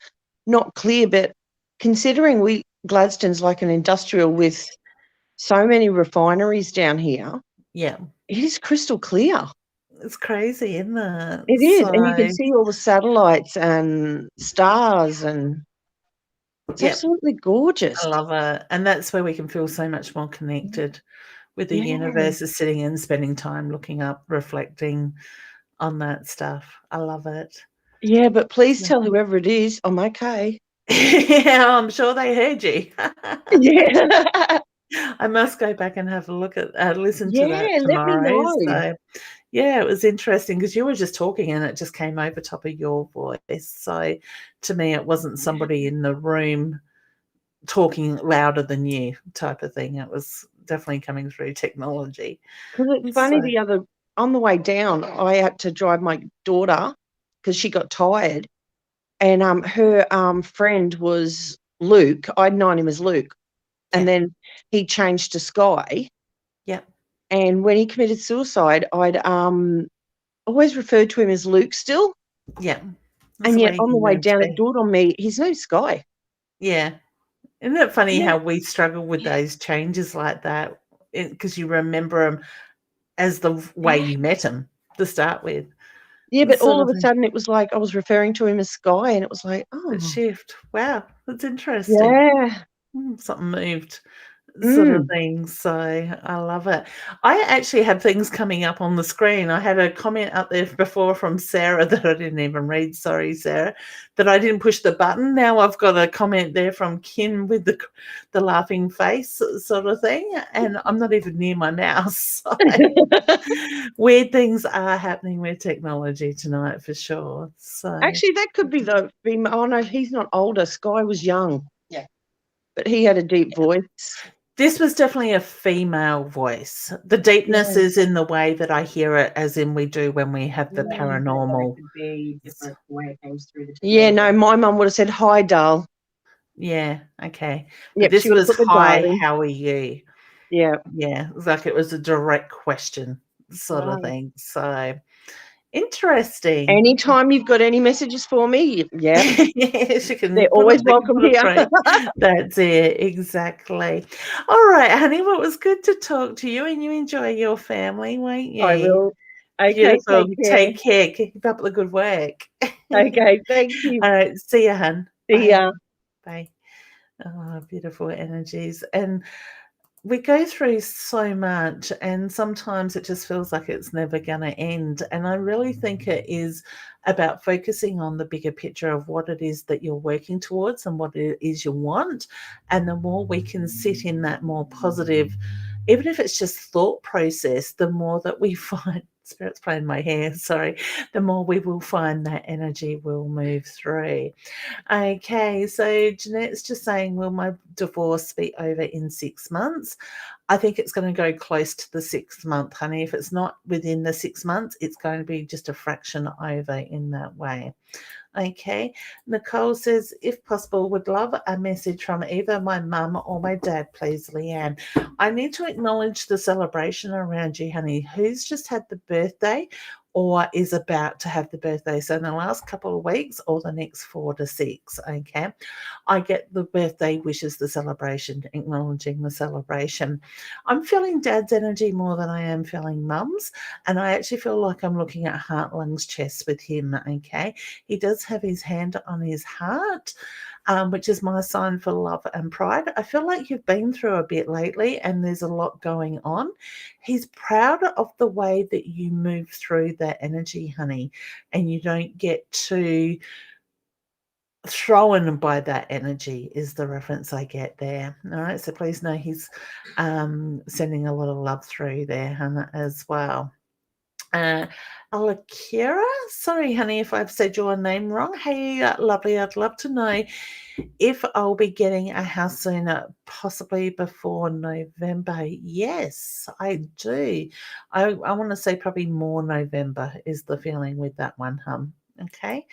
C: not clear. But considering Gladstone's like an industrial with so many refineries down here,
A: yeah,
C: it is crystal clear.
A: It's crazy, isn't it?
C: It is, and you can see all the satellites and stars and. It's absolutely gorgeous.
A: I love it. And that's where we can feel so much more connected with the universe, is sitting and spending time looking up, reflecting on that stuff. I love it.
C: Yeah, but please tell whoever it is I'm okay.
A: Yeah, I'm sure they heard you.
C: Yeah.
A: I must go back and have a look at listen to that
C: Let
A: tomorrow.
C: me know.
A: So yeah, it was interesting because you were just talking and it just came over top of your voice. So to me, it wasn't somebody in the room talking louder than you type of thing. It was definitely coming through technology.
C: Because it's funny, on the way down, I had to drive my daughter because she got tired, and her friend was Luke. I'd known him as Luke, and then he changed to Sky.
A: Yeah.
C: And when he committed suicide, I'd always referred to him as Luke still.
A: Yeah.
C: And yet on the way down, it dawned on me, his name's Sky.
A: Yeah. Isn't it funny how we struggle with those changes like that? Because you remember them as the way you met him to start with.
C: Yeah, but all of a sudden it was like I was referring to him as Sky, and it was like, oh.
A: Shift. Wow, that's interesting.
C: Yeah.
A: Something moved. Sort of thing. So I love it. I actually have things coming up on the screen. I had a comment up there before from Sarah that I didn't even read. Sorry, Sarah, that I didn't push the button. Now I've got a comment there from Kim with the laughing face sort of thing, and I'm not even near my mouse. So weird things are happening with technology tonight for sure. So
C: actually, that could be the female. Oh no, he's not older. Sky was young.
D: Yeah,
C: but he had a deep voice.
A: This was definitely a female voice. The deepness is in the way that I hear it, as in we do when we have the paranormal.
C: Yeah, no, my mum would have said, hi, doll.
A: Yeah, okay.
C: Yep,
A: but this was, hi,
C: darling.
A: how are you?
C: Yeah.
A: Yeah, it was like it was a direct question sort of thing. So interesting.
C: Anytime you've got any messages for me,
A: yes, you can.
C: They're always welcome here.
A: That's it, exactly. All right, honey. Well, it was good to talk to you, and you enjoy your family, won't you?
C: I will. Okay,
A: take care. Keep up the good work.
C: Okay, thank you.
A: All right, see you, hun.
C: See ya.
A: Bye. Oh, beautiful energies. And we go through so much, and sometimes it just feels like it's never going to end. And I really think it is about focusing on the bigger picture of what it is that you're working towards and what it is you want. And the more we can sit in that more positive, even if it's just thought process, the more that we find, Spirit's playing my hair, sorry, the more we will find that energy will move through. Okay, so Jeanette's just saying, will my divorce be over in 6 months? I think it's going to go close to the 6th month, honey. If it's not within the 6 months, it's going to be just a fraction over in that way. Okay, Nicole says, if possible, would love a message from either my mum or my dad, please, Leanne. I need to acknowledge the celebration around you, honey. Who's just had the birthday or is about to have the birthday? So in the last couple of weeks or the next 4 to 6, okay? I get the birthday wishes, the celebration, acknowledging the celebration. I'm feeling dad's energy more than I am feeling mum's, and I actually feel like I'm looking at heart, lungs, chest with him, okay? He does have his hand on his heart, which is my sign for love and pride. I feel like you've been through a bit lately and there's a lot going on. He's proud of the way that you move through that energy, honey, and you don't get too thrown by that energy is the reference I get there. All right, so please know he's sending a lot of love through there, Hannah, as well. Alakira, sorry, honey, if I've said your name wrong. Hey, lovely, I'd love to know if I'll be getting a house soon, possibly before November. Yes, I do. I want to say probably more November is the feeling with that one, hum. Okay.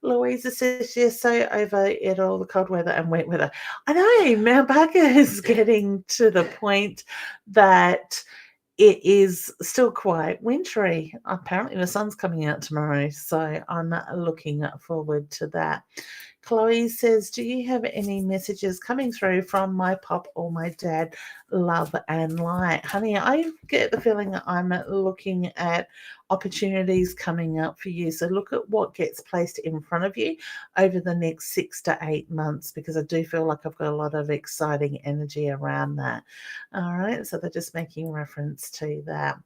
A: Louisa says, yes, so over it all, the cold weather and wet weather. I know, Mount Barker is getting to the point that it is still quite wintry. Apparently the sun's coming out tomorrow, so I'm looking forward to that. Chloe says, do you have any messages coming through from my pop or my dad? Love and light. Honey, I get the feeling that I'm looking at opportunities coming up for you. So look at what gets placed in front of you over the next 6 to 8 months, because I do feel like I've got a lot of exciting energy around that. All right, so they're just making reference to that.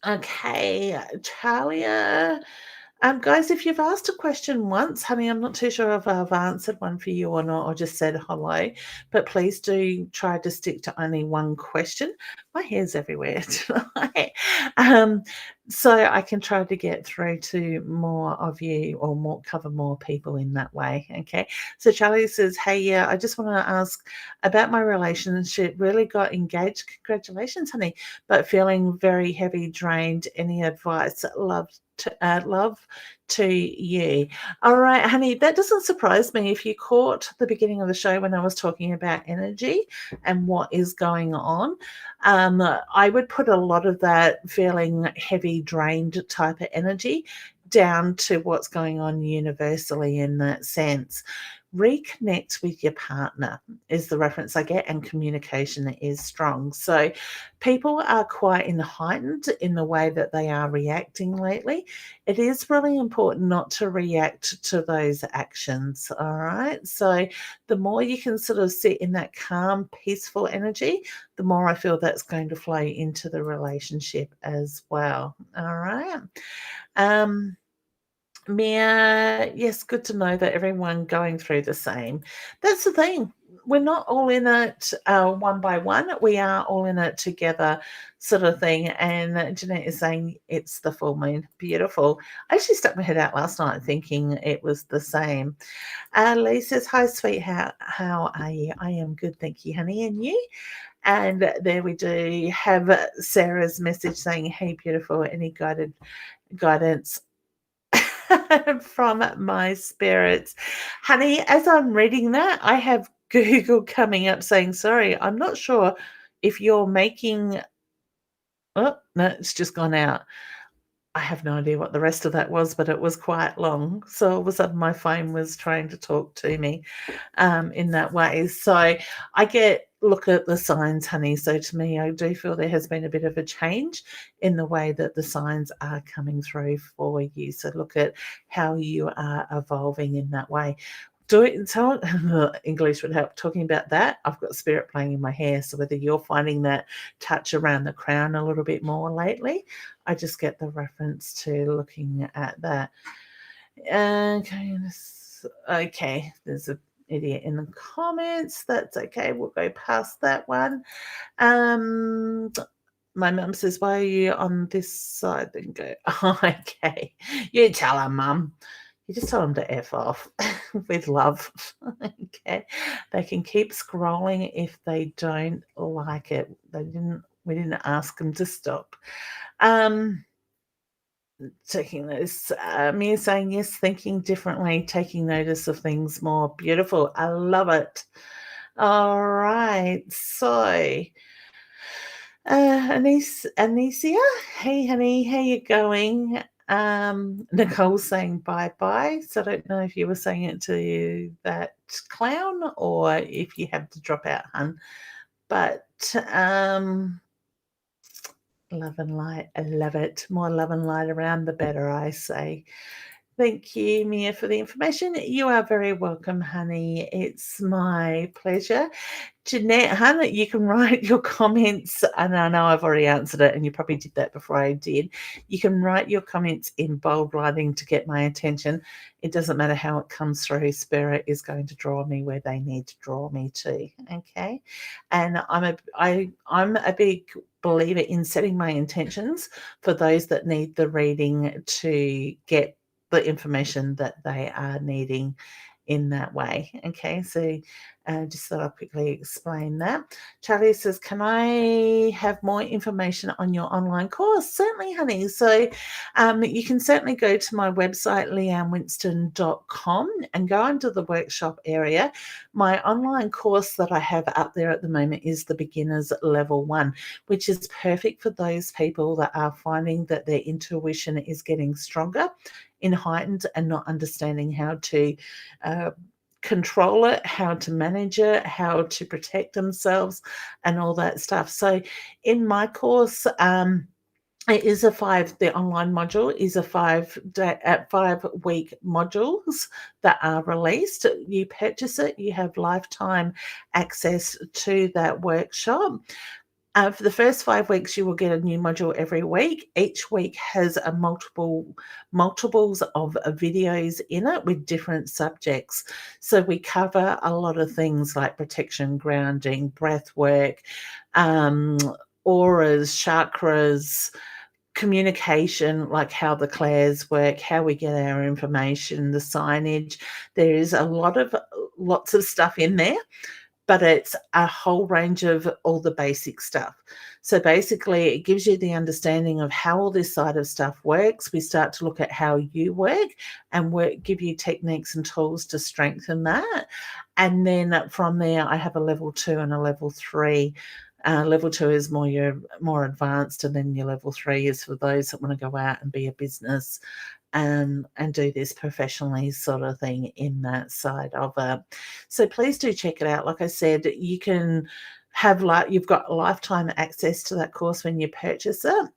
A: Okay, Talia. Guys, if you've asked a question once, honey, I'm not too sure if I've answered one for you or not, or just said hello, but please do try to stick to only one question. My hair's everywhere tonight. so I can try to get through to more of you or cover more people in that way. Okay. So Charlie says, hey, yeah, I just want to ask about my relationship. Really got engaged. Congratulations, honey. But feeling very heavy, drained. Any advice? Love to you. All right, honey, that doesn't surprise me. If you caught the beginning of the show when I was talking about energy and what is going on, I would put a lot of that feeling heavy, drained type of energy down to what's going on universally in that sense. Reconnect with your partner is the reference I get, and communication is strong. So people are quite heightened in the way that they are reacting lately. It is really important not to react to those actions. All right. So the more you can sort of sit in that calm, peaceful energy, the more I feel that's going to flow into the relationship as well. All right. Mia, yes, good to know that everyone going through the same. That's the thing. We're not all in it one by one. We are all in it together, sort of thing. And Jeanette is saying it's the full moon. Beautiful. I actually stuck my head out last night thinking it was the same. Lee says, hi, sweetheart. How are you? I am good. Thank you, honey. And you? And there we do have Sarah's message saying, hey, beautiful. Any guidance from my spirits. Honey, as I'm reading that, I have Google coming up saying, sorry, I'm not sure if you're making. Oh, no, it's just gone out. I have no idea what the rest of that was, but it was quite long. So all of a sudden my phone was trying to talk to me in that way. So I look at the signs, honey. So to me, I do feel there has been a bit of a change in the way that the signs are coming through for you. So look at how you are evolving in that way. So English would help. Talking about that, I've got spirit playing in my hair. So whether you're finding that touch around the crown a little bit more lately, I just get the reference to looking at that. Okay, there's an idiot in the comments. That's okay. We'll go past that one. My mum says, why are you on this side? Then go, oh, okay. You tell her, mum. You just tell them to F off with love. Okay. They can keep scrolling if they don't like it. We didn't ask them to stop. Taking those, Mia saying yes, thinking differently, taking notice of things more. Beautiful. I love it. All right. So Anicia, hey honey, how you going? Nicole's saying bye-bye. So I don't know if you were saying it to that clown or if you have to drop out, hun. But love and light, I love it. More love and light around, the better, I say. Thank you, Mia, for the information. You are very welcome, honey. It's my pleasure. Jeanette, honey, you can write your comments, and I know I've already answered it, and you probably did that before I did. You can write your comments in bold writing to get my attention. It doesn't matter how it comes through. Spirit is going to draw me where they need to draw me to. Okay, and I'm a big believer in setting my intentions for those that need the reading to get the information that they are needing in that way. Okay, so just thought I'll quickly explain that. Charlie says, can I have more information on your online course? Certainly, honey. So you can certainly go to my website, leannewinston.com, and go into the workshop area. My online course that I have up there at the moment is the Beginners Level 1, which is perfect for those people that are finding that their intuition is getting stronger, heightened, and not understanding how to control it, how to manage it, how to protect themselves, and all that stuff. So in my course, it is the online module is a 5-week modules that are released. You purchase it, you have lifetime access to that workshop. For the first 5 weeks, you will get a new module every week. Each week has a multiples of videos in it with different subjects. So we cover a lot of things like protection, grounding, breath work, auras, chakras, communication, like how the clairs work, how we get our information, the signage. There is lots of stuff in there, but it's a whole range of all the basic stuff. So basically, it gives you the understanding of how all this side of stuff works. We start to look at how you work and give you techniques and tools to strengthen that. And then from there, I have a level 2 and a level 3. Level 2 is more advanced, and then your level 3 is for those that want to go out and be a business and do this professionally, sort of thing, in that side of it. So please do check it out. Like I said, you can have you've got lifetime access to that course when you purchase it,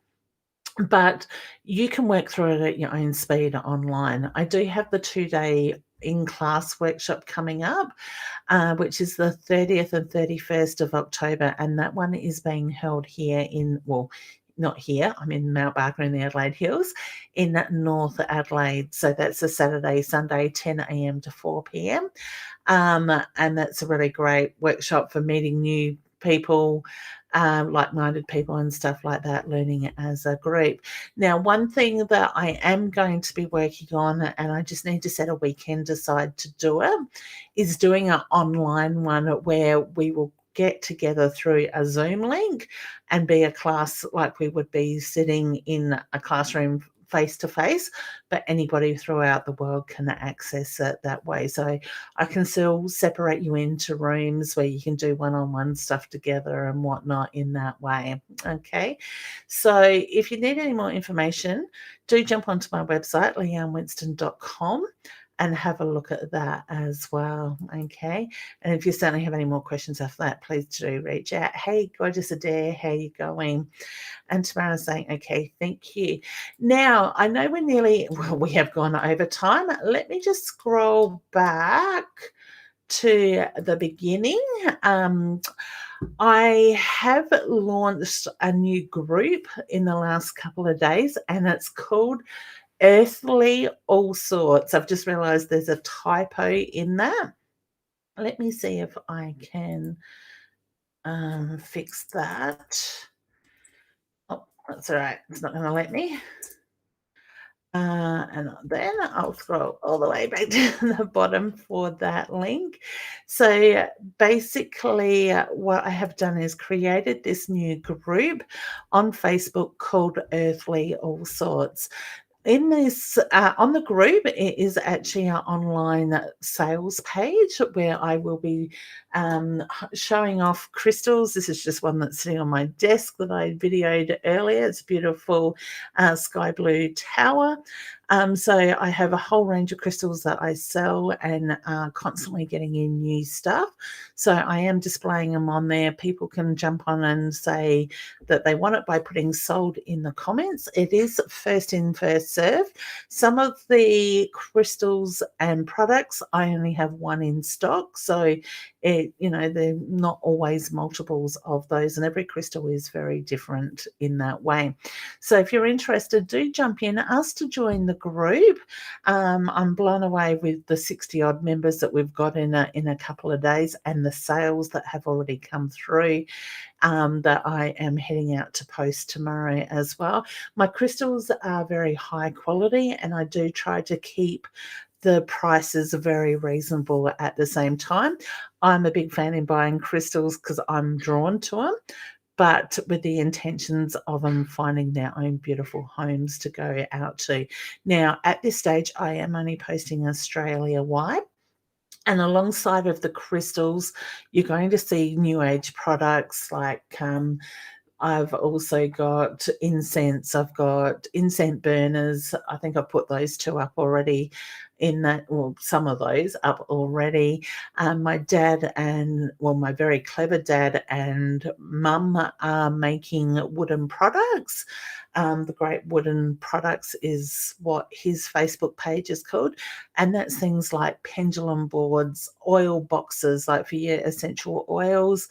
A: but you can work through it at your own speed online. I do have the 2-day in-class workshop coming up, which is the 30th and 31st of October, and that one is being held here not here, I'm in Mount Barker in the Adelaide Hills in North Adelaide. So that's a Saturday, Sunday, 10 a.m. to 4 p.m. And that's a really great workshop for meeting new people, like-minded people and stuff like that, learning as a group. Now, one thing that I am going to be working on, and I just need to set a weekend aside to do it, is doing an online one where we will get together through a Zoom link and be a class like we would be sitting in a classroom face-to-face, but anybody throughout the world can access it that way. So I can still separate you into rooms where you can do one-on-one stuff together and whatnot in that way. Okay, so if you need any more information, do jump onto my website, leannewinston.com, and have a look at that as well, okay? And if you certainly have any more questions after that, please do reach out. Hey, gorgeous Adair, how you going? And Tamara's saying, okay, thank you. Now, I know we have gone over time. Let me just scroll back to the beginning. I have launched a new group in the last couple of days, and it's called Earthly All Sorts. I've just realized there's a typo in that. Let me see if I can fix that. Oh, that's all right. It's not going to let me. And then I'll scroll all the way back to the bottom for that link. So basically what I have done is created this new group on Facebook called Earthly All Sorts. In this, on the group, it is actually an online sales page where I will be showing off crystals. This is just one that's sitting on my desk that I videoed earlier. It's a beautiful sky blue tower. So I have a whole range of crystals that I sell and constantly getting in new stuff. So I am displaying them on there. People can jump on and say that they want it by putting sold in the comments. It is first in, first serve. Some of the crystals and products, I only have one in stock. So they're not always multiples of those, and every crystal is very different in that way. So if you're interested, do jump in, ask to join the group. I'm blown away with the 60 odd members that we've got in a couple of days, and the sales that have already come through that I am heading out to post tomorrow as well. My crystals are very high quality, and I do try to keep the prices are very reasonable at the same time. I'm a big fan in buying crystals because I'm drawn to them, but with the intentions of them finding their own beautiful homes to go out to. Now, at this stage, I am only posting Australia-wide. And alongside of the crystals, you're going to see new age products like I've also got incense. I've got incense burners. I think I put those two up already in that, well, some of those up already. My dad my very clever dad and mum are making wooden products. The Great Wooden Products is what his Facebook page is called. And that's things like pendulum boards, oil boxes, like for your essential oils,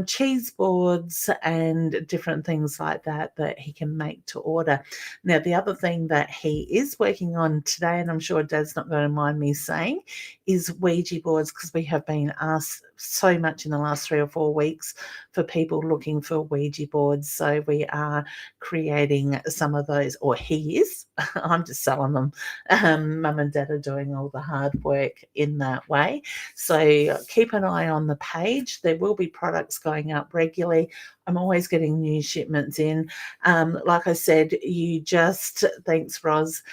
A: cheese boards, and different things like that he can make to order. Now, the other thing that he is working on today, and I'm sure Dad guys not going to mind me saying, is Ouija boards, because we have been asked so much in the last 3 or 4 weeks for people looking for Ouija boards. So we are creating some of those, or he is. I'm just selling them. Mum and Dad are doing all the hard work in that way. So keep an eye on the page. There will be products going up regularly. I'm always getting new shipments in. Like I said, thanks, Roz.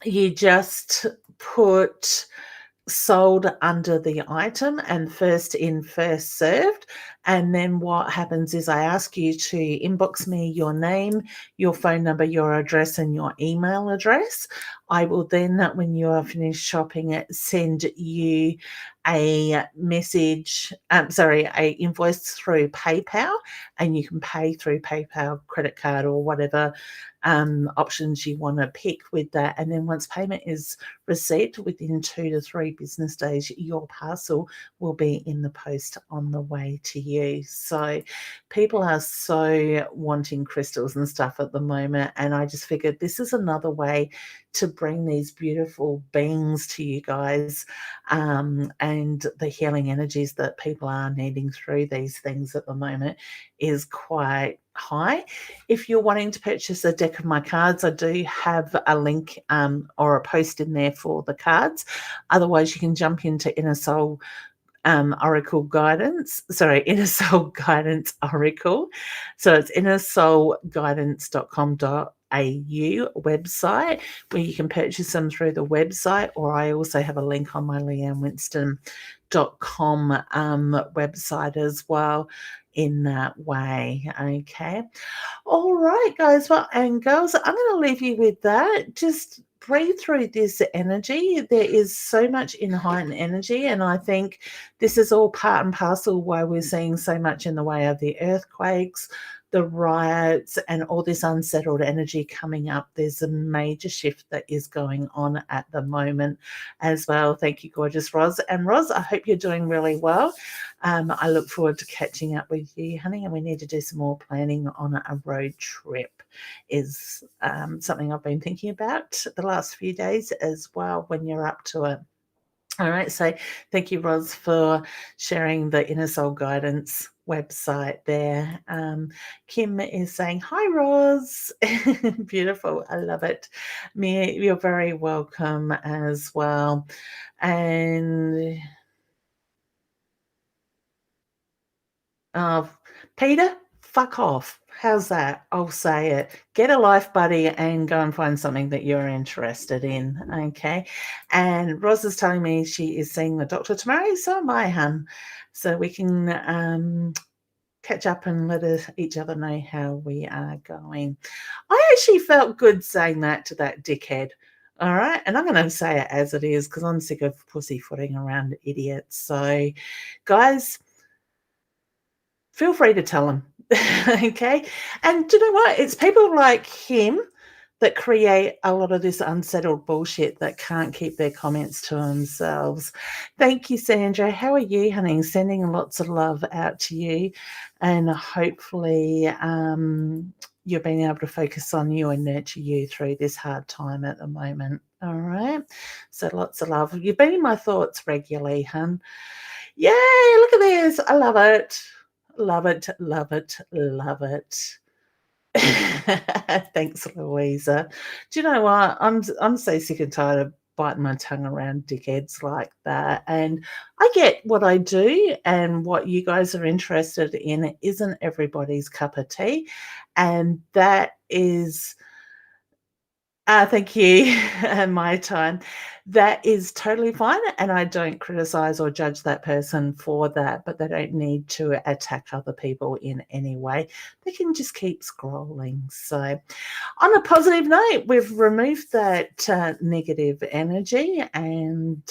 A: You just put sold under the item and first in, first served. And then what happens is I ask you to inbox me your name, your phone number, your address, and your email address. I will then, when you are finished shopping, send you a message, a invoice through PayPal, and you can pay through PayPal, credit card, or whatever options you want to pick with that. And then once payment is received, within 2 to 3 business days, your parcel will be in the post on the way to you. So people are so wanting crystals and stuff at the moment, and I just figured this is another way to bring these beautiful beings to you guys, and the healing energies that people are needing through these things at the moment is quite high. If you're wanting to purchase a deck of my cards, I do have a link or a post in there for the cards. Otherwise, you can jump into Inner Soul Oracle Guidance. Inner Soul Guidance Oracle. So it's innersoulguidance.com.au website, where you can purchase them through the website, or I also have a link on my leannewinston.com website as well in that way. Okay. All right, guys. Well, and girls, I'm going to leave you with that. Just breathe through this energy. There is so much in heightened energy, and I think this is all part and parcel why we're seeing so much in the way of the earthquakes, the riots, and all this unsettled energy coming up. There's a major shift that is going on at the moment as well. Thank you, gorgeous Roz. And Roz, I hope you're doing really well. I look forward to catching up with you, honey, and we need to do some more planning on a road trip. Is something I've been thinking about the last few days as well, when you're up to it. All right, so thank you, Roz, for sharing the Inner Soul Guidance website there. Kim is saying, hi, Roz. Beautiful. I love it. Mia, you're very welcome as well. And Peter, fuck off. How's that? I'll say it. Get a life buddy and go and find something that you're interested in. Okay. And Roz is telling me she is seeing the doctor tomorrow. So am I, hun. So we can catch up and let each other know how we are going. I actually felt good saying that to that dickhead. All right. And I'm going to say it as it is, because I'm sick of pussyfooting around idiots. So, guys, feel free to tell them. Okay. And do you know what? It's people like him that create a lot of this unsettled bullshit that can't keep their comments to themselves. Thank you, Sandra. How are you, honey? Sending lots of love out to you. And hopefully you're being able to focus on you and nurture you through this hard time at the moment. All right. So lots of love. You've been in my thoughts regularly, hun. Yay, look at this. I love it. Love it, love it, love it. Thanks, Louisa. Do you know what? I'm so sick and tired of biting my tongue around dickheads like that. And I get what I do, and what you guys are interested in isn't everybody's cup of tea. And that is thank you. My time. That is totally fine. And I don't criticize or judge that person for that, but they don't need to attack other people in any way. They can just keep scrolling. So on a positive note, we've removed that negative energy, and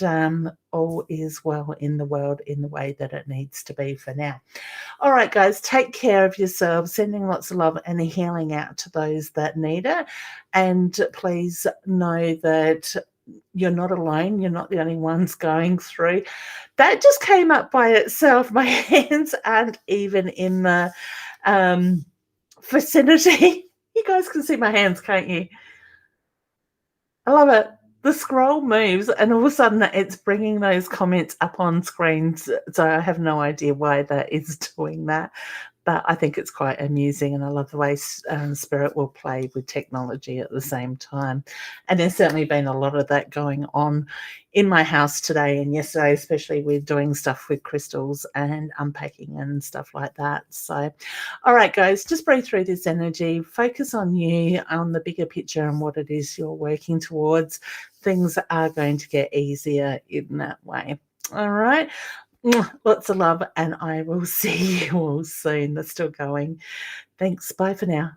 A: all is well in the world in the way that it needs to be for now. All right, guys, take care of yourselves, sending lots of love and healing out to those that need it. And please know that you're not alone. You're not the only ones going through. That just came up by itself. My hands aren't even in the vicinity. You guys can see my hands, can't you? I love it. the scroll moves, and all of a sudden it's bringing those comments up on screens. So I have no idea why that is doing that. But I think it's quite amusing, and I love the way Spirit will play with technology at the same time. And there's certainly been a lot of that going on in my house today and yesterday, especially with doing stuff with crystals and unpacking and stuff like that. So, all right, guys, just breathe through this energy, focus on you, on the bigger picture and what it is you're working towards. Things are going to get easier in that way. All right. Lots of love, and I will see you all soon. That's still going. Thanks. Bye for now.